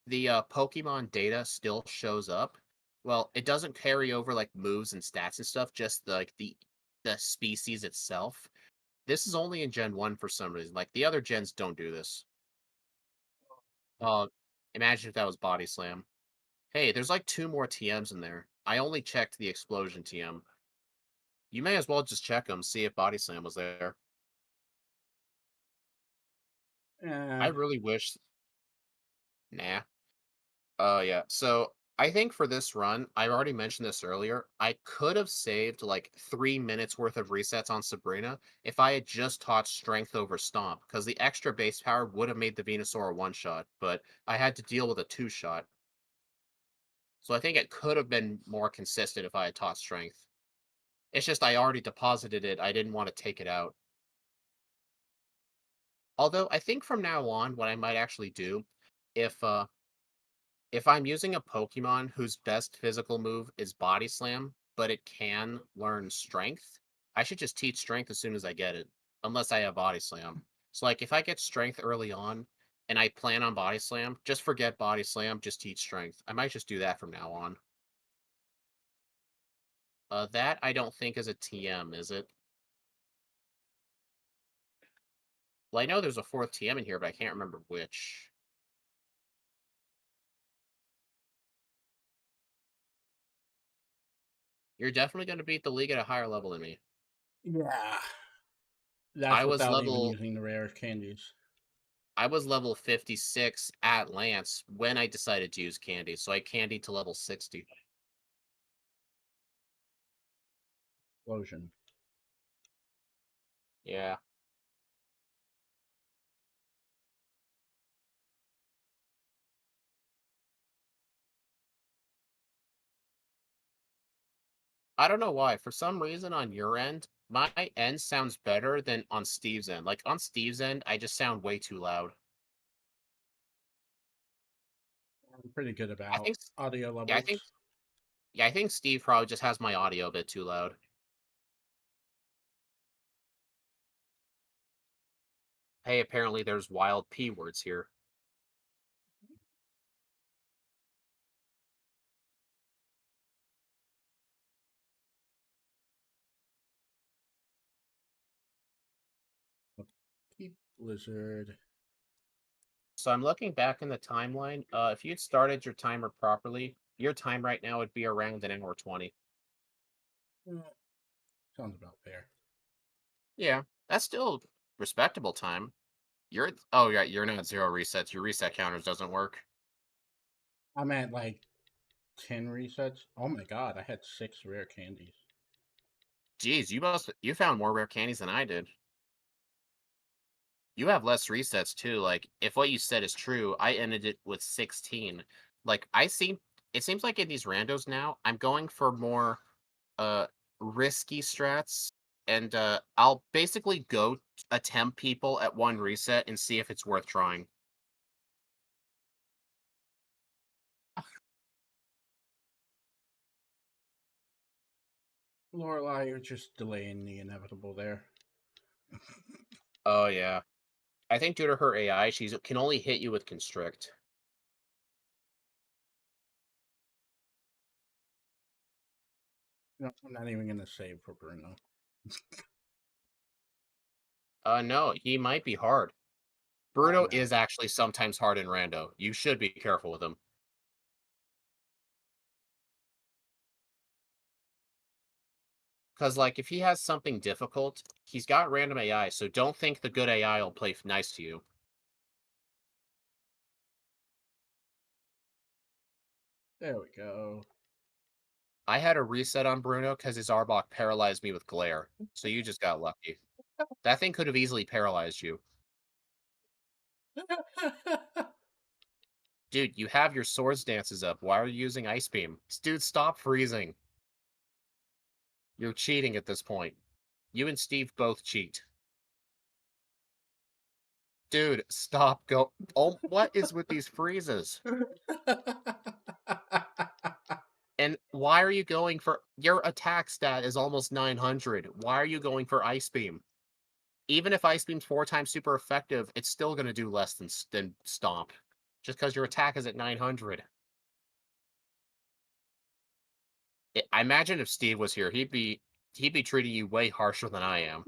[SPEAKER 2] the Pokemon data still shows up. Well, it doesn't carry over like moves and stats and stuff, just the species itself. This is only in Gen 1 for some reason. Like the other gens don't do this. Uh Imagine if that was Body Slam. Hey, there's like two more TMs in there. I only checked the explosion TM. You may as well just check them, see if Body Slam was there. I
[SPEAKER 1] Eh,
[SPEAKER 2] really wish. Nah. Oh, yeah. So I think for this run, I already mentioned this earlier. I could have saved like 3 minutes worth of resets on Sabrina if I had just taught Strength over Stomp, because the extra base power would have made the Venusaur a one shot, but I had to deal with a two shot. So I think it could have been more consistent if I had taught Strength. It's just I already deposited it. I didn't want to take it out. Although I think from now on, what I might actually do, if if I'm using a Pokemon whose best physical move is Body Slam, but it can learn Strength, I should just teach Strength as soon as I get it, unless I have Body Slam. So, like, if I get Strength early on and I plan on Body Slam, just forget Body Slam, just teach Strength. I might just do that from now on. That I don't think is a TM, is it? Well, I know there's a fourth TM in here, but I can't remember which. You're definitely going to beat the league at a higher level than me.
[SPEAKER 1] yeah, that's
[SPEAKER 2] I was
[SPEAKER 1] without even
[SPEAKER 2] level
[SPEAKER 1] using the rare candies.
[SPEAKER 2] I was level 56 at Lance when I decided to use candy, so I candied to level 60.
[SPEAKER 1] Explosion.
[SPEAKER 2] Yeah. I don't know why. For some reason on your end, my end sounds better than on Steve's end. Like on Steve's end, I just sound way too loud.
[SPEAKER 1] I'm pretty good
[SPEAKER 2] I
[SPEAKER 1] about
[SPEAKER 2] think
[SPEAKER 1] audio
[SPEAKER 2] yeah, I
[SPEAKER 1] levels.
[SPEAKER 2] think yeah, I think Steve probably just has my audio a bit too loud. Hey, apparently there's wild P words here.
[SPEAKER 1] Keep Blizzard.
[SPEAKER 2] So I'm looking back in the timeline. If you'd started your timer properly, your time right now would be around an hour 20.
[SPEAKER 1] Sounds about fair.
[SPEAKER 2] Yeah, that's still respectable time. Oh yeah, you're not zero resets. Your reset counters doesn't work.
[SPEAKER 1] I'm at like 10 resets. Oh my god, I had 6 rare candies.
[SPEAKER 2] Geez, you found more rare candies than I did. You have less resets too. Like if what you said is true, I ended it with 16. Like it seems like in these randos now, I'm going for more uh risky strats, and I'll basically go attempt people at one reset and see if it's worth trying.
[SPEAKER 1] Lorelai, you're just delaying the inevitable there.
[SPEAKER 2] Oh yeah. I think due to her AI, she can only hit you with constrict.
[SPEAKER 1] No, I'm not even going to save for Bruno.
[SPEAKER 2] No, he might be hard.
[SPEAKER 1] I
[SPEAKER 2] Bruno
[SPEAKER 1] know.
[SPEAKER 2] is actually sometimes hard in rando. You should be careful with him. Because, like, if he has something difficult, he's got random AI, so don't think the good AI will play nice to you.
[SPEAKER 1] There we go.
[SPEAKER 2] I had a reset on Bruno because his Arbok paralyzed me with Glare, so you just got lucky. That thing could have easily paralyzed you. Dude, you have your swords dances up. Why are you using Ice Beam? Dude, stop freezing. You're cheating at this point. You and Steve both cheat. Dude, stop. Go. Oh, what is with these freezes? And why are you going for your attack stat is almost 900. Why are you going for Ice Beam? Even if Ice Beam's 4 times super effective, it's still gonna do less than Stomp, just because your attack is at 900. I imagine if Steve was here, he'd be treating you way harsher than I am.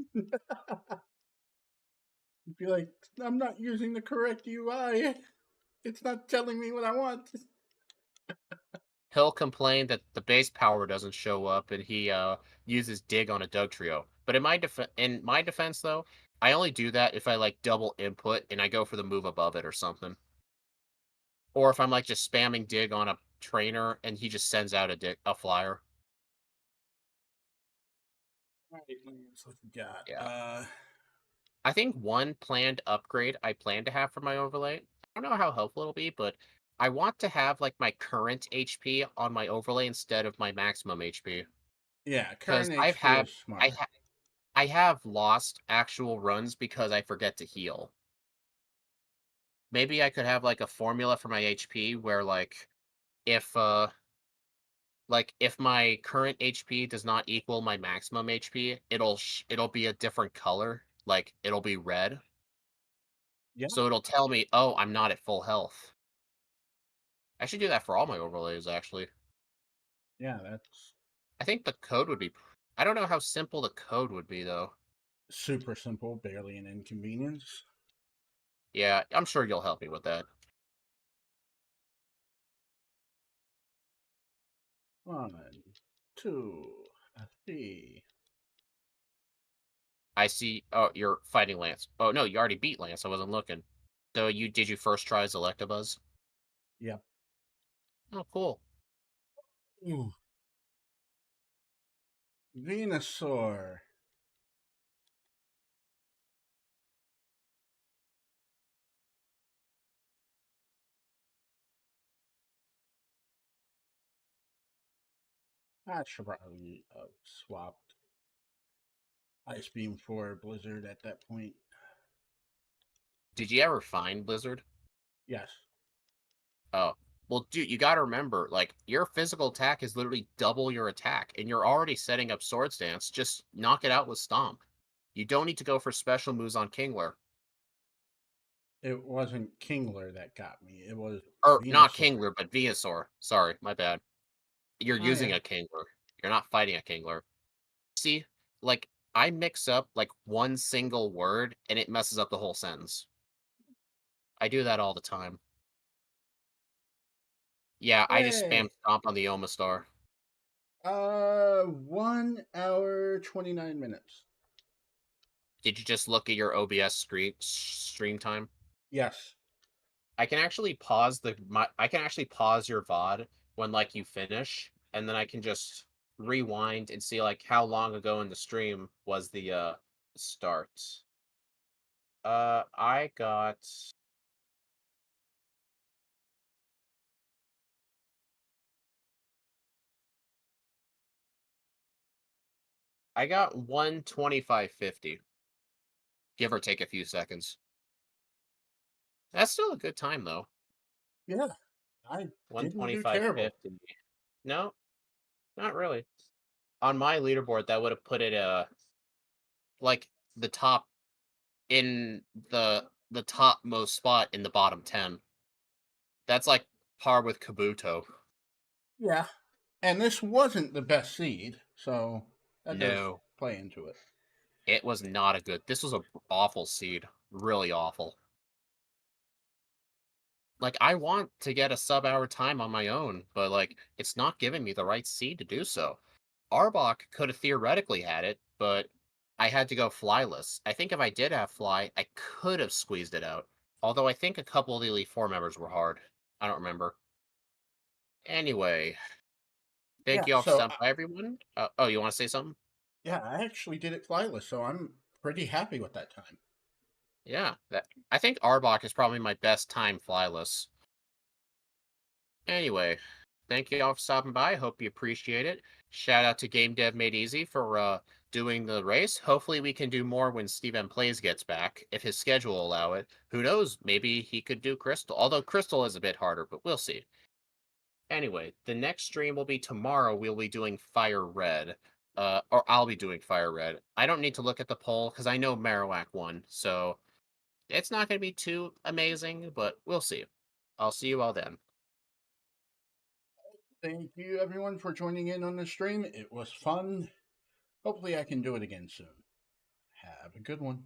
[SPEAKER 1] Be like, I'm not using the correct UI. It's not telling me what I want.
[SPEAKER 2] He'll complain that the base power doesn't show up, and he uses Dig on a Dugtrio. But in my defense, though, I only do that if I like double input and I go for the move above it or something, or if I'm like just spamming Dig on a trainer and he just sends out a flyer.
[SPEAKER 1] All right, let's what we got.
[SPEAKER 2] Yeah. I think one planned upgrade I plan to have for my overlay. I don't know how helpful it'll be, but I want to have like my current HP on my overlay instead of my maximum HP
[SPEAKER 1] Yeah,
[SPEAKER 2] because
[SPEAKER 1] current HP is
[SPEAKER 2] I
[SPEAKER 1] smart.
[SPEAKER 2] ha- I have lost actual runs because I forget to heal. Maybe I could have like a formula for my HP where if if my current HP does not equal my maximum HP, it'll be a different color, like it'll be red.
[SPEAKER 1] Yeah,
[SPEAKER 2] So it'll tell me, "Oh, I'm not at full health." I should do that for all my overlays, actually.
[SPEAKER 1] yeah, that's
[SPEAKER 2] I think the code would be. I don't know how simple the code would be, though.
[SPEAKER 1] super simple, barely an inconvenience.
[SPEAKER 2] Yeah, I'm sure you'll help me with that.
[SPEAKER 1] One, two, three.
[SPEAKER 2] I see. Oh, you're fighting Lance. Oh no, you already beat Lance. I wasn't looking. So you first try as Electabuzz?
[SPEAKER 1] Yep.
[SPEAKER 2] Oh, cool.
[SPEAKER 1] Ooh. Venusaur. I should probably swapped Ice Beam for Blizzard at that point.
[SPEAKER 2] Did you ever find Blizzard?
[SPEAKER 1] Yes.
[SPEAKER 2] Oh, well, dude, you gotta remember, like your physical attack is literally double your attack, and you're already setting up Swords Dance. Just knock it out with Stomp. You don't need to go for special moves on Kingler.
[SPEAKER 1] It wasn't Kingler that got me. It was
[SPEAKER 2] Or not
[SPEAKER 1] Venusaur.
[SPEAKER 2] Kingler, but Venusaur. Sorry, my bad. You're
[SPEAKER 1] Oh
[SPEAKER 2] using
[SPEAKER 1] yeah.
[SPEAKER 2] a Kingler. You're not fighting a Kingler. See, like I mix up like one single word and it messes up the whole sentence. I do that all the time. Yeah, I just spam
[SPEAKER 1] Hey.
[SPEAKER 2] stomp on the Omastar.
[SPEAKER 1] 1 hour 29 minutes.
[SPEAKER 2] Did you just look at your OBS stream time?
[SPEAKER 1] Yes.
[SPEAKER 2] I can actually pause your VOD when like you finish, and then I can just rewind and see like how long ago in the stream was the start. I got I got 125.50, give or take a few seconds. That's still a good time though.
[SPEAKER 1] Yeah. I didn't do terrible.
[SPEAKER 2] 125.50. No, not really. On my leaderboard, that would have put it like the top in the topmost spot in the bottom 10. That's like par with Kabuto.
[SPEAKER 1] Yeah. And this wasn't the best seed, so that does
[SPEAKER 2] No,
[SPEAKER 1] play into it.
[SPEAKER 2] it was not a good. This was a awful seed, really awful. Like I want to get a sub-hour time on my own, but like it's not giving me the right seed to do so. Arbok could have theoretically had it, but I had to go flyless. I think if I did have fly, I could have squeezed it out. Although I think a couple of the Elite Four members were hard. I don't remember. Anyway, thank
[SPEAKER 1] Yeah.
[SPEAKER 2] you all for
[SPEAKER 1] So
[SPEAKER 2] stopping by, everyone. Oh, you want to say something?
[SPEAKER 1] yeah, I actually did it flyless, so I'm pretty happy with that time.
[SPEAKER 2] Yeah, I think Arbok is probably my best time flyless. Anyway, thank you all for stopping by. Hope you appreciate it. Shout out to Game Dev Made Easy for doing the race. Hopefully, we can do more when Steve M Plays gets back, if his schedule will allow it. Who knows? Maybe he could do Crystal. Although Crystal is a bit harder, but we'll see. Anyway, the next stream will be tomorrow. We'll be doing Fire Red. Or I'll be doing Fire Red. I don't need to look at the poll because I know Marowak won. So it's not going to be too amazing, but we'll see. I'll see you all then.
[SPEAKER 1] Thank you, everyone, for joining in on the stream. It was fun. Hopefully, I can do it again soon. Have a good one.